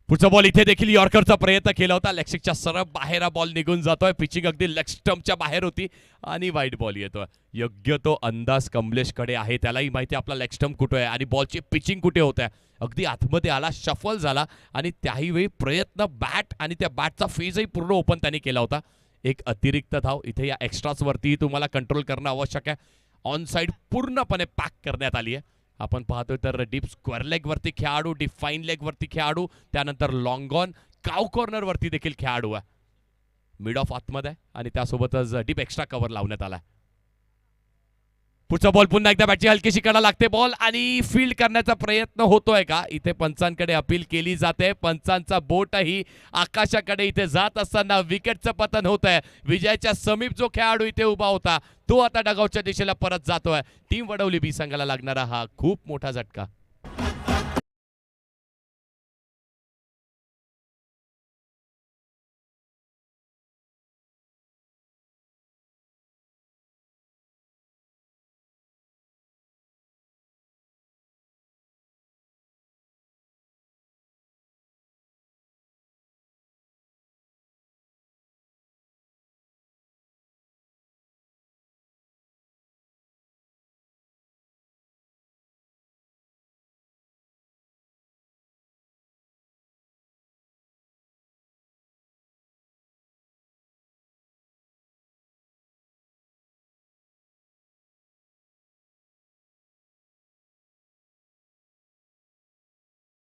A: पुढचा बॉल इथे देखील यॉर्करचा प्रयत्न केला होता. लेगस्टिकच्या सरळ बाहेर हा बॉल निघून जातोय. पिचिंग अगदी लेग स्टंपच्या बाहेर होती आणि वाईट बॉल येतोय. योग्य तो अंदाज कमलेशकडे आहे. त्यालाही माहिती आपला लेग स्टंप कुठे आहे आणि बॉलची पिचिंग कुठे होत आहे. अगदी आतमध्ये आला. शफल झाला आणि त्याही वेळी प्रयत्न बॅट आणि त्या बॅटचा फेजही पूर्ण ओपन त्यांनी केला होता. एक अतिरिक्त धाव इथे या एक्स्ट्राच वरती तुम्हाला कंट्रोल करणं आवश्यक आहे. ऑन साइड पूर्णपणे पॅक करण्यात आली आहे. आपण पाहतोय तर डीप स्क्वेअर लेग वरती खेळाडू. डीप फाईन लेग वरती खेळाडू. त्यानंतर लॉंग ऑन काव कॉर्नर वरती देखील खेळाडू आहे. मिड ऑफ आतमध्ये आणि त्यासोबतच डीप एक्स्ट्रा कव्हर लावण्यात आला. पुढचा बॉल पुन्हा एकदा बॅटची हलकीशी कडा लागते. बॉल आणि फील्ड करण्याचा प्रयत्न होतोय का इथे पंचांकडे अपील केली जाते. पंचांचा बोटही आकाशाकडे इथे जात असताना विकेटचं पतन होत आहे. विजयाच्या समीप जो खेळाडू इथे उभा होता तो आता डगआउटच्या दिशेला परत जातोय. टीम वडवली बी संघाला लागणारा हा खूप मोठा झटका.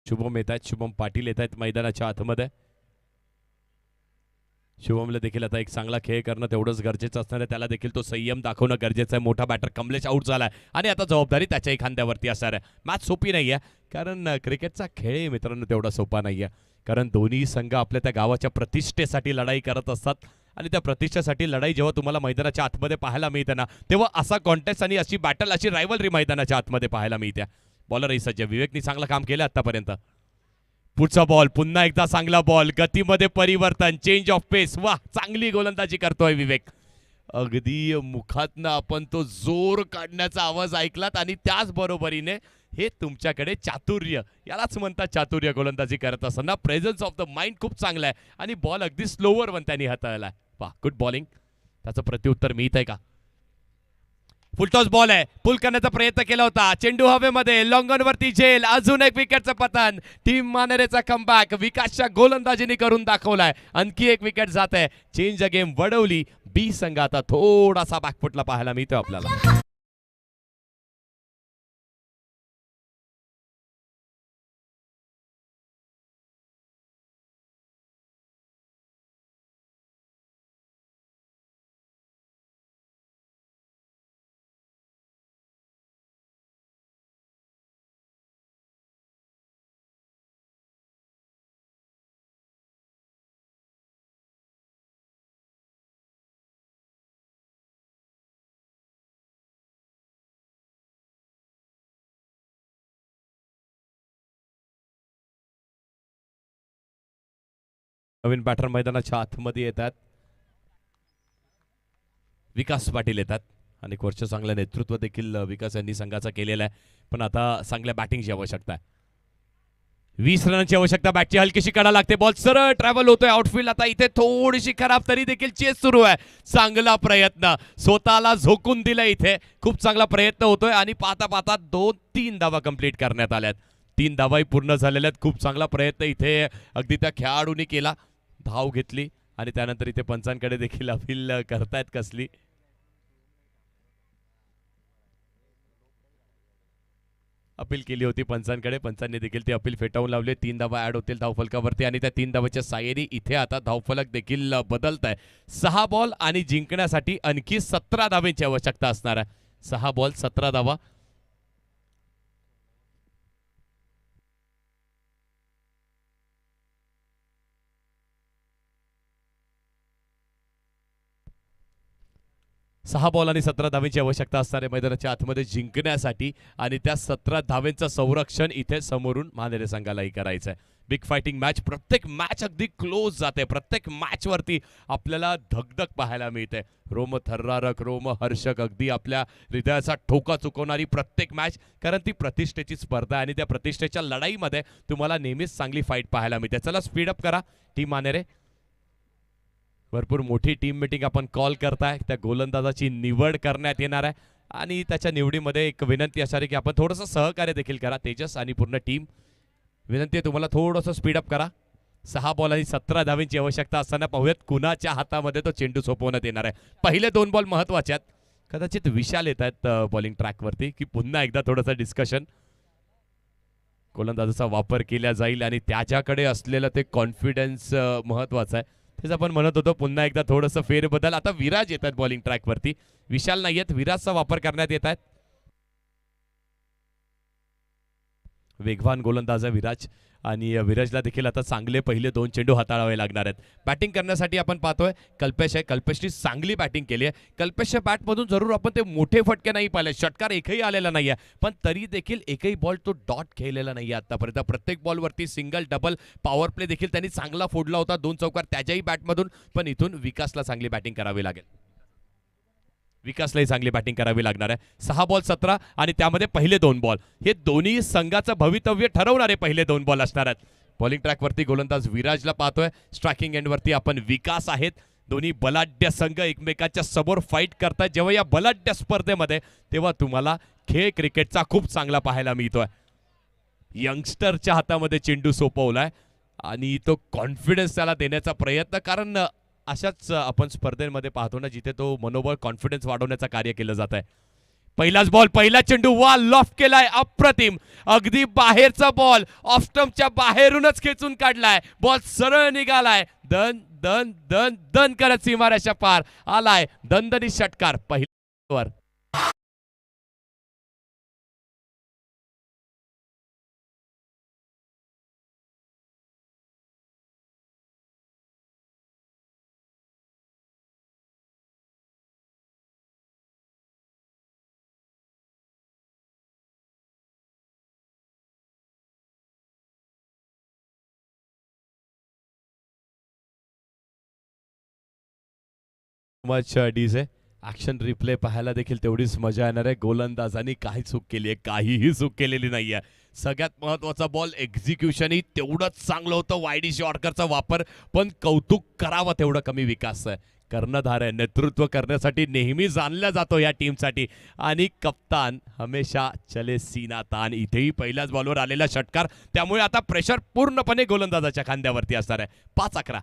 A: शुभम येत आहेत. शुभम पाटील येत आहेत मैदानाच्या आतमध्ये. शुभमला देखील आता एक चांगला खेळ करणं तेवढंच गरजेचं असणार आहे. त्याला देखील तो संयम दाखवणं गरजेचं आहे. मोठा बॅटर कमलेश आउट झालाय आणि आता जबाबदारी त्याच्याही खांद्यावरती असणार आहे. मॅच सोपी नाही आहे कारण क्रिकेटचा खेळ मित्रांनो तेवढा सोपा नाही आहे कारण दोन्ही संघ आपल्या त्या गावाच्या प्रतिष्ठेसाठी लढाई करत असतात आणि त्या प्रतिष्ठेसाठी लढाई जेव्हा तुम्हाला मैदानाच्या आतमध्ये पाहायला मिळते ना तेव्हा असा कॉन्टेस्ट आणि अशी बॅटल अशी रायव्हलरी मैदानाच्या आतमध्ये पाहायला मिळते. बॉलरही सज्ज. विवेकनी चांगलं काम केलं आतापर्यंत. पुढचा बॉल पुन्हा एकदा चांगला बॉल. गतीमध्ये परिवर्तन. चेंज ऑफ पेस. वा चांगली गोलंदाजी करतोय विवेक. अगदी मुखातनं आपण तो जोर काढण्याचा आवाज ऐकलात आणि त्याच बरोबरीने हे तुमच्याकडे चातुर्य यालाच म्हणतात चातुर्य गोलंदाजी करत असताना. प्रेझन्स ऑफ द माइंड खूप चांगला आहे आणि बॉल अगदी स्लोवर वन त्यांनी हाताळलाय. वा गुड बॉलिंग. त्याचं प्रत्युत्तर मिळत आहे का? फुलटॉस बॉल आहे, पुल करण्याचा प्रयत्न केला होता, चेंडू हवेमध्ये, लॉंगॉन वरती झेल, अजून एक विकेटचं पतन. टीम मानेरेचा कमबॅक विकासच्या गोलंदाजीने करून दाखवलाय. आणखी एक विकेट जात आहे. Change the game Wadavli. B संघ आता थोडासा बॅकफुटला पाहायला मिळतोय आपल्याला. नवीन बॅटर मैदानाच्या आतमध्ये येतात. विकास पाटील येतात आणि कोचचं चांगलं नेतृत्व देखील विकास यांनी संघाचा केलेला आहे. पण आता चांगल्या बॅटिंगची आवश्यकता आहे. 20 रनांची आवश्यकता. बॅटची हलकीशी कडा लागते. बॉल सरळ ट्रॅव्हल होतोय आउटफील्ड. आता इथे थोडीशी खराब, तरी देखील चेस सुरू आहे. चांगला प्रयत्न, स्वतःला झोकून दिलं इथे. खूप चांगला प्रयत्न होतोय आणि पाहता पाहता 2-3 धावा कंप्लीट करण्यात आल्यात. 3 धावाही पूर्ण झालेल्या आहेत. खूप चांगला प्रयत्न इथे अगदी त्या खेळाडूंनी केला. धाव घेतली आणि त्यानंतर इथे पंचांकडे देखील अपील करतायत कसली. अपील केली होती पंचांकडे. पंचांनी देखील ती अपील फेटाळून लावली. 3 धावा ऍड होतील धावफलकावरती आणि त्या 3 धावाच्या साह्याने इथे आता धावफलक देखील बदलत आहे. 6 बॉल आणि जिंकण्यासाठी आणखी 17 धावेची आवश्यकता असणार आहे. 6 बॉल 17 धावा. सहा बॉल आणि 17 धावेची आवश्यकता असणारे मैदानाच्या आतमध्ये जिंकण्यासाठी आणि त्या 17 धावेंचं संरक्षण इथे समोरून मानेरे संघालाही करायचं आहे. Big fighting match. प्रत्येक मॅच अगदी क्लोज जाते. प्रत्येक मॅच वरती आपल्याला धगधग पाहायला मिळते. रोम थर्रारक, रोम हर्षक, अगदी आपल्या हृदयाचा ठोका चुकवणारी प्रत्येक मॅच. कारण ती प्रतिष्ठेची स्पर्धा आहे आणि त्या प्रतिष्ठेच्या लढाईमध्ये तुम्हाला नेहमीच चांगली फाईट पाहायला मिळते. चला स्पीडअप करा टीम मानेरे. भरपूर मोठी टीम मीटिंग आपण कॉल करताय. त्या गोलंदाजाची निवड करण्यात येणार आहे आणि त्याच्या निवडीमध्ये एक विनंती असणार आहे की आपण थोडंसं सहकार्य देखील करा. तेजस आणि पूर्ण टीम, विनंती आहे तुम्हाला थोडंसं स्पीडअप करा. 6 बॉल आणि 17 धावेंची आवश्यकता असताना पाहूयात कुणाच्या हातामध्ये तो चेंडू सोपवण्यात येणार आहे. पहिले 2 बॉल महत्वाचे आहेत. कदाचित विशाल येत आहेत बॉलिंग ट्रॅकवरती की पुन्हा एकदा थोडंसं डिस्कशन. गोलंदाजाचा वापर केला जाईल आणि त्याच्याकडे असलेलं ते कॉन्फिडन्स महत्वाचं आहे. तेच आपण म्हणत होतो पुन्हा एकदा थोडंसं फेरबदल. आता विराज येत आहेत बॉलिंग ट्रॅकवरती. विशाल नाही आहेत. विराजचा वापर करण्यात येत आहेत. वेगवान गोलंदाज आहे विराज आणि विराजला देखील आता चांगले पहिले 2 चेंडू हाताळावे लागणार आहेत. बॅटिंग करण्यासाठी आपण पाहतोय कल्पेश आहे. कल्पेशनी चांगली बॅटिंग केली आहे. कल्पेशच्या बॅटमधून जरूर आपण ते मोठे फटके नाही पाहिले. षटकार एकही आलेला नाही आहे, पण तरी देखील एकही बॉल तो डॉट खेळलेला नाही आहे आतापर्यंत. प्रत्येक बॉलवरती सिंगल, डबल, पॉवर प्ले देखील त्यांनी चांगला फोडला होता. 2 चौकार त्याच्याही बॅटमधून. पण इथून विकासला चांगली बॅटिंग करावी लागेल. विकासलाही चांगली बॅटिंग करावी लागणार आहे. 6 बॉल 17 आणि त्यामध्ये पहिले 2 बॉल. हे दोन्ही संघाचं भवितव्य ठरवणारे पहिले 2 बॉल असणार आहेत. बॉलिंग ट्रॅकवरती गोलंदाज विराजला पाहतोय. स्ट्रायकिंग एंडवरती आपण विकास आहेत. दोन्ही बलाढ्य संघ एकमेकांच्या समोर फाईट करतात. जेव्हा या बलाढ्य स्पर्धेमध्ये तेव्हा तुम्हाला खेळ क्रिकेटचा खूप चांगला पाहायला मिळतोय. यंगस्टरच्या हातामध्ये चेंडू सोपवलाय आणि तो कॉन्फिडन्स त्याला देण्याचा प्रयत्न. कारण अशाच आपण स्पर्धेमध्ये पाहतो ना जिथे तो मनोबल, कॉन्फिडन्स वाढवण्याचं कार्य केलं जात आहे. पहिलाच बॉल, पहिला चेंडू वा लॉफ्ट केलाय. अप्रतिम. अगदी बाहेरचा बॉल, ऑफ स्टंपच्या बाहेरूनच खेचून काढलाय. बॉल सरळ निघालाय. दन दन दन दन करत सीमारेषा पार आलाय. दणदणी षटकार पहिल्यावर. मच डीजे ऍक्शन रिप्ले पाहायला देखील तेवढीच मजा येणार आहे. गोलंदाजांनी काही चूक केली आहे? काहीही चूक केलेली नाहीये. सगळ्यात महत्वाचा बॉल एक्झिक्युशनही तेवढंच चांगलं होतं. वायडी शॉर्टकरचा वापर पण कौतुक करावं तेवढं कमी विकास आहे. कर्णधार आहे, नेतृत्व करण्यासाठी नेहमी जाणला जातो या टीमसाठी आणि कप्तान हमेशा चले सीना तान. इथेही पहिल्याच बॉलवर आलेला षटकार, त्यामुळे आता प्रेशर पूर्णपणे गोलंदाजाच्या खांद्यावरती असणार आहे. 5-11.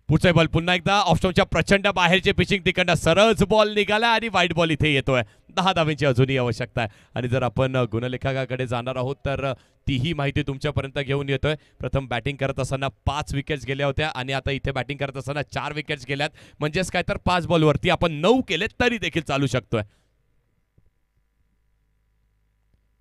A: पुढचा बॉल पुन्हा एकदा ऑफस्टॉपच्या प्रचंड बाहेरचे पिचिंग, तिकडनं सरळच बॉल निघाला आणि वाईट बॉल इथे येतोय. 10 धावांची अजूनही आवश्यकता आहे. आणि जर आपण गुणलेखकाकडे जाणार आहोत तर तीही माहिती तुमच्यापर्यंत घेऊन येतोय. प्रथम बॅटिंग करत असताना 5 विकेट्स गेल्या होत्या आणि आता इथे बॅटिंग करत असताना 4 विकेट्स गेल्यात. म्हणजेच काय तर 5 बॉलवरती आपण 9 केले तरी देखील चालू शकतोय.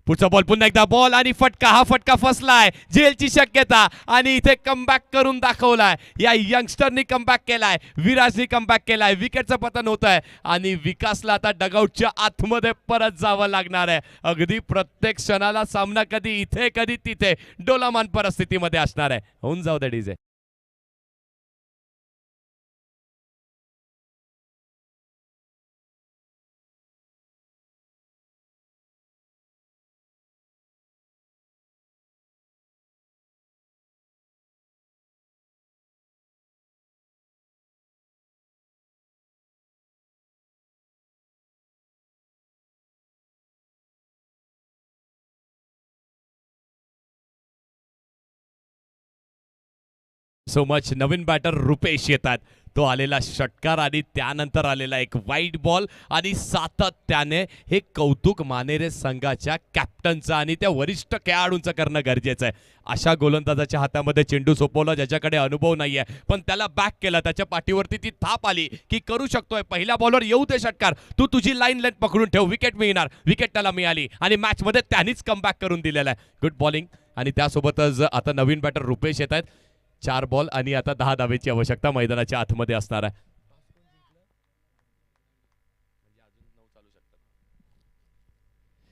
A: पुढचा बॉल पुन्हा एकदा बॉल आणि फटका. हा फटका फसलाय, झेलची शक्यता आणि इथे कमबॅक करून दाखवलाय. या यंगस्टरनी कमबॅक केलाय, विराजनी कमबॅक केलाय. विकेटचं पतन होत आहे आणि विकासला आता डगआउटच्या आतमध्ये परत जावं लागणार आहे. अगदी प्रत्येक क्षणाला सामना कधी इथे कधी तिथे डोलामान परिस्थितीमध्ये असणार आहे. होऊन जाऊ दे डीजे. So much. नवीन बॅटर रुपेश येतात. तो आलेला षटकार आणि त्यानंतर आलेला एक वाईट बॉल आणि सातत्याने हे कौतुक मानेरे संघाच्या कॅप्टनचं आणि त्या वरिष्ठ खेळाडूंचं करणं गरजेचं आहे. अशा गोलंदाजाच्या हातामध्ये चेंडू सोपवला ज्याच्याकडे अनुभव नाहीये, पण त्याला बॅक केला, त्याच्या पाठीवरती ती थाप आली की करू शकतोय. पहिल्या बॉलवर येऊ दे षटकार, तू तुझी लाईन लेंथ पकडून ठेव, विकेट मिळणार. विकेट त्याला मिळाली आणि मॅचमध्ये त्यानेच कमबॅक करून दिलेला आहे. Good bowling. आणि त्यासोबतच आता नवीन बॅटर रुपेश येत आहेत. 4 बॉल आणि आता 10 धावेची आवश्यकता मैदानाच्या आतमध्ये असणार आहे.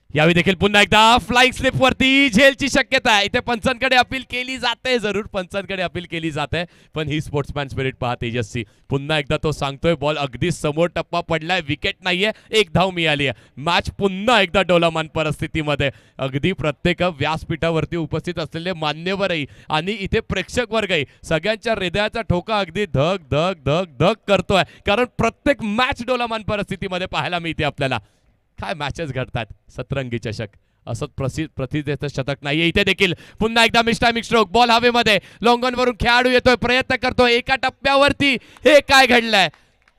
A: यावेळी देखील पुन्हा एकदा फ्लाइंग स्लिप वरती झेलची शक्यता आहे. इथे पंचांकडे अपील केली जाते, जरूर पंचांकडे अपील केली जाते, पण ही स्पोर्ट्समॅन स्पिरिट पहा तेजस्वी. पुन्हा एकदा तो सांगतोय बॉल अगदी समोर टप्पा पडलाय, विकेट नाहीये, 1 धाव मिळाली आहे. मॅच पुन्हा एकदा डोलामान परिस्थितीमध्ये. अगदी प्रत्येक व्यासपीठावरती उपस्थित असलेले मान्यवरही आणि इथे प्रेक्षक वर्गही सगळ्यांच्या हृदयाचा ठोका अगदी धक धक धक धक करतोय, कारण प्रत्येक मॅच डोलामान परिस्थितीमध्ये पाहायला मिळते आपल्याला. काय मॅचेस घडतात. सतरंगी चषक असं प्रतिष्ठेचं शतक नाहीये. इथे देखील पुन्हा एकदा मिस्टायमिक स्ट्रोक, बॉल हवेमध्ये, लॉंग ऑन वरून खेळाडू येतोय, प्रयत्न करतोय एका टप्प्यावरती. हे काय घडलंय?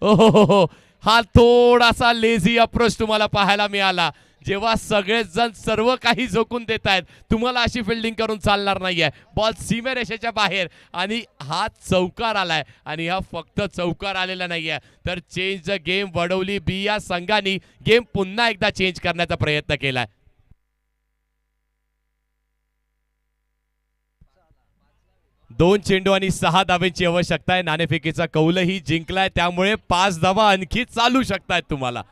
A: ओहो, हा थोडासा लेझी अप्रोच तुम्हाला पाहायला मिळाला. जेव्हा सगळेजण सर्व काही झोकून देत आहेत, तुम्हाला अशी फिल्डिंग करून चालणार नाहीये. बॉल सीमेरेषेच्या बाहेर आणि हा चौकार आलाय आणि हा फक्त चौकार आलेला नाहीये, तर change the game Wadavli B या संघाने गेम पुन्हा एकदा चेंज करण्याचा प्रयत्न केलाय. दोन चेंडू आणि 6 धावेची आवश्यकता आहे. नाणेफेकीचा कौलही जिंकलाय, त्यामुळे 5 धावा आणखी चालू शकतायत तुम्हाला.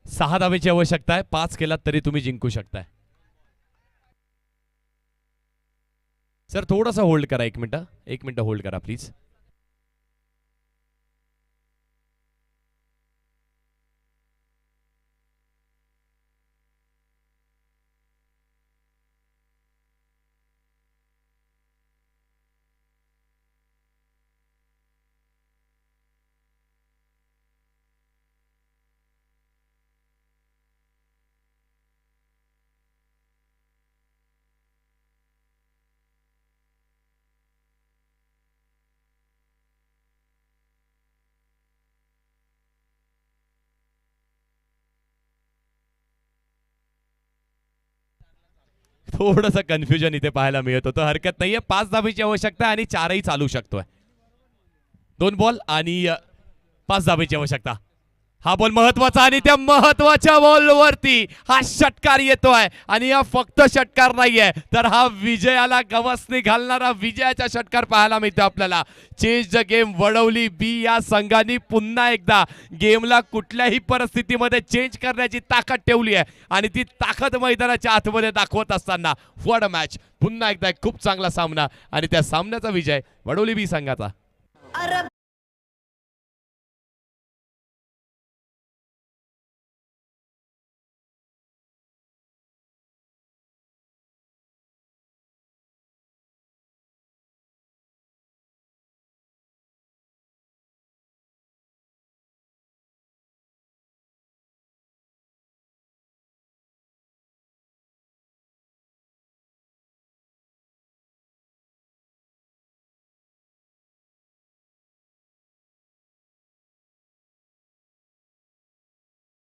A: सहा धावेची आवश्यकता आहे. 5 केलात तरी तुम्ही जिंकू शकताय. सर थोडासा होल्ड करा, 1 मिनिट होल्ड करा प्लीज. थोडंसं कन्फ्युजन इथे पाहायला मिळत होतं. हरकत नाहीये. 5 धावेची आवश्यकता आणि 4ही चालू शकतोय. 2 बॉल आणि 5 धावेची आवश्यकता. हा बॉल महत्वाचा आणि त्या महत्वाच्या बॉलवरती हा षटकार येतोय आणि हा फक्त षटकार नाहीये तर हा विजयाला गवसणी घालणारा विजयाचा षटकार पाहायला मिळतो आपल्याला. Change the game, Wadavli B या संघाने पुन्हा एकदा गेमला कुठल्याही परिस्थितीमध्ये चेंज करण्याची ताकद ठेवली आहे आणि ती ताकद मैदानाच्या आतमध्ये दाखवत असताना व्हॉट अ मॅच. पुन्हा एकदा एक खूप चांगला सामना आणि त्या सामन्याचा विजय वडवली बी संघाचा.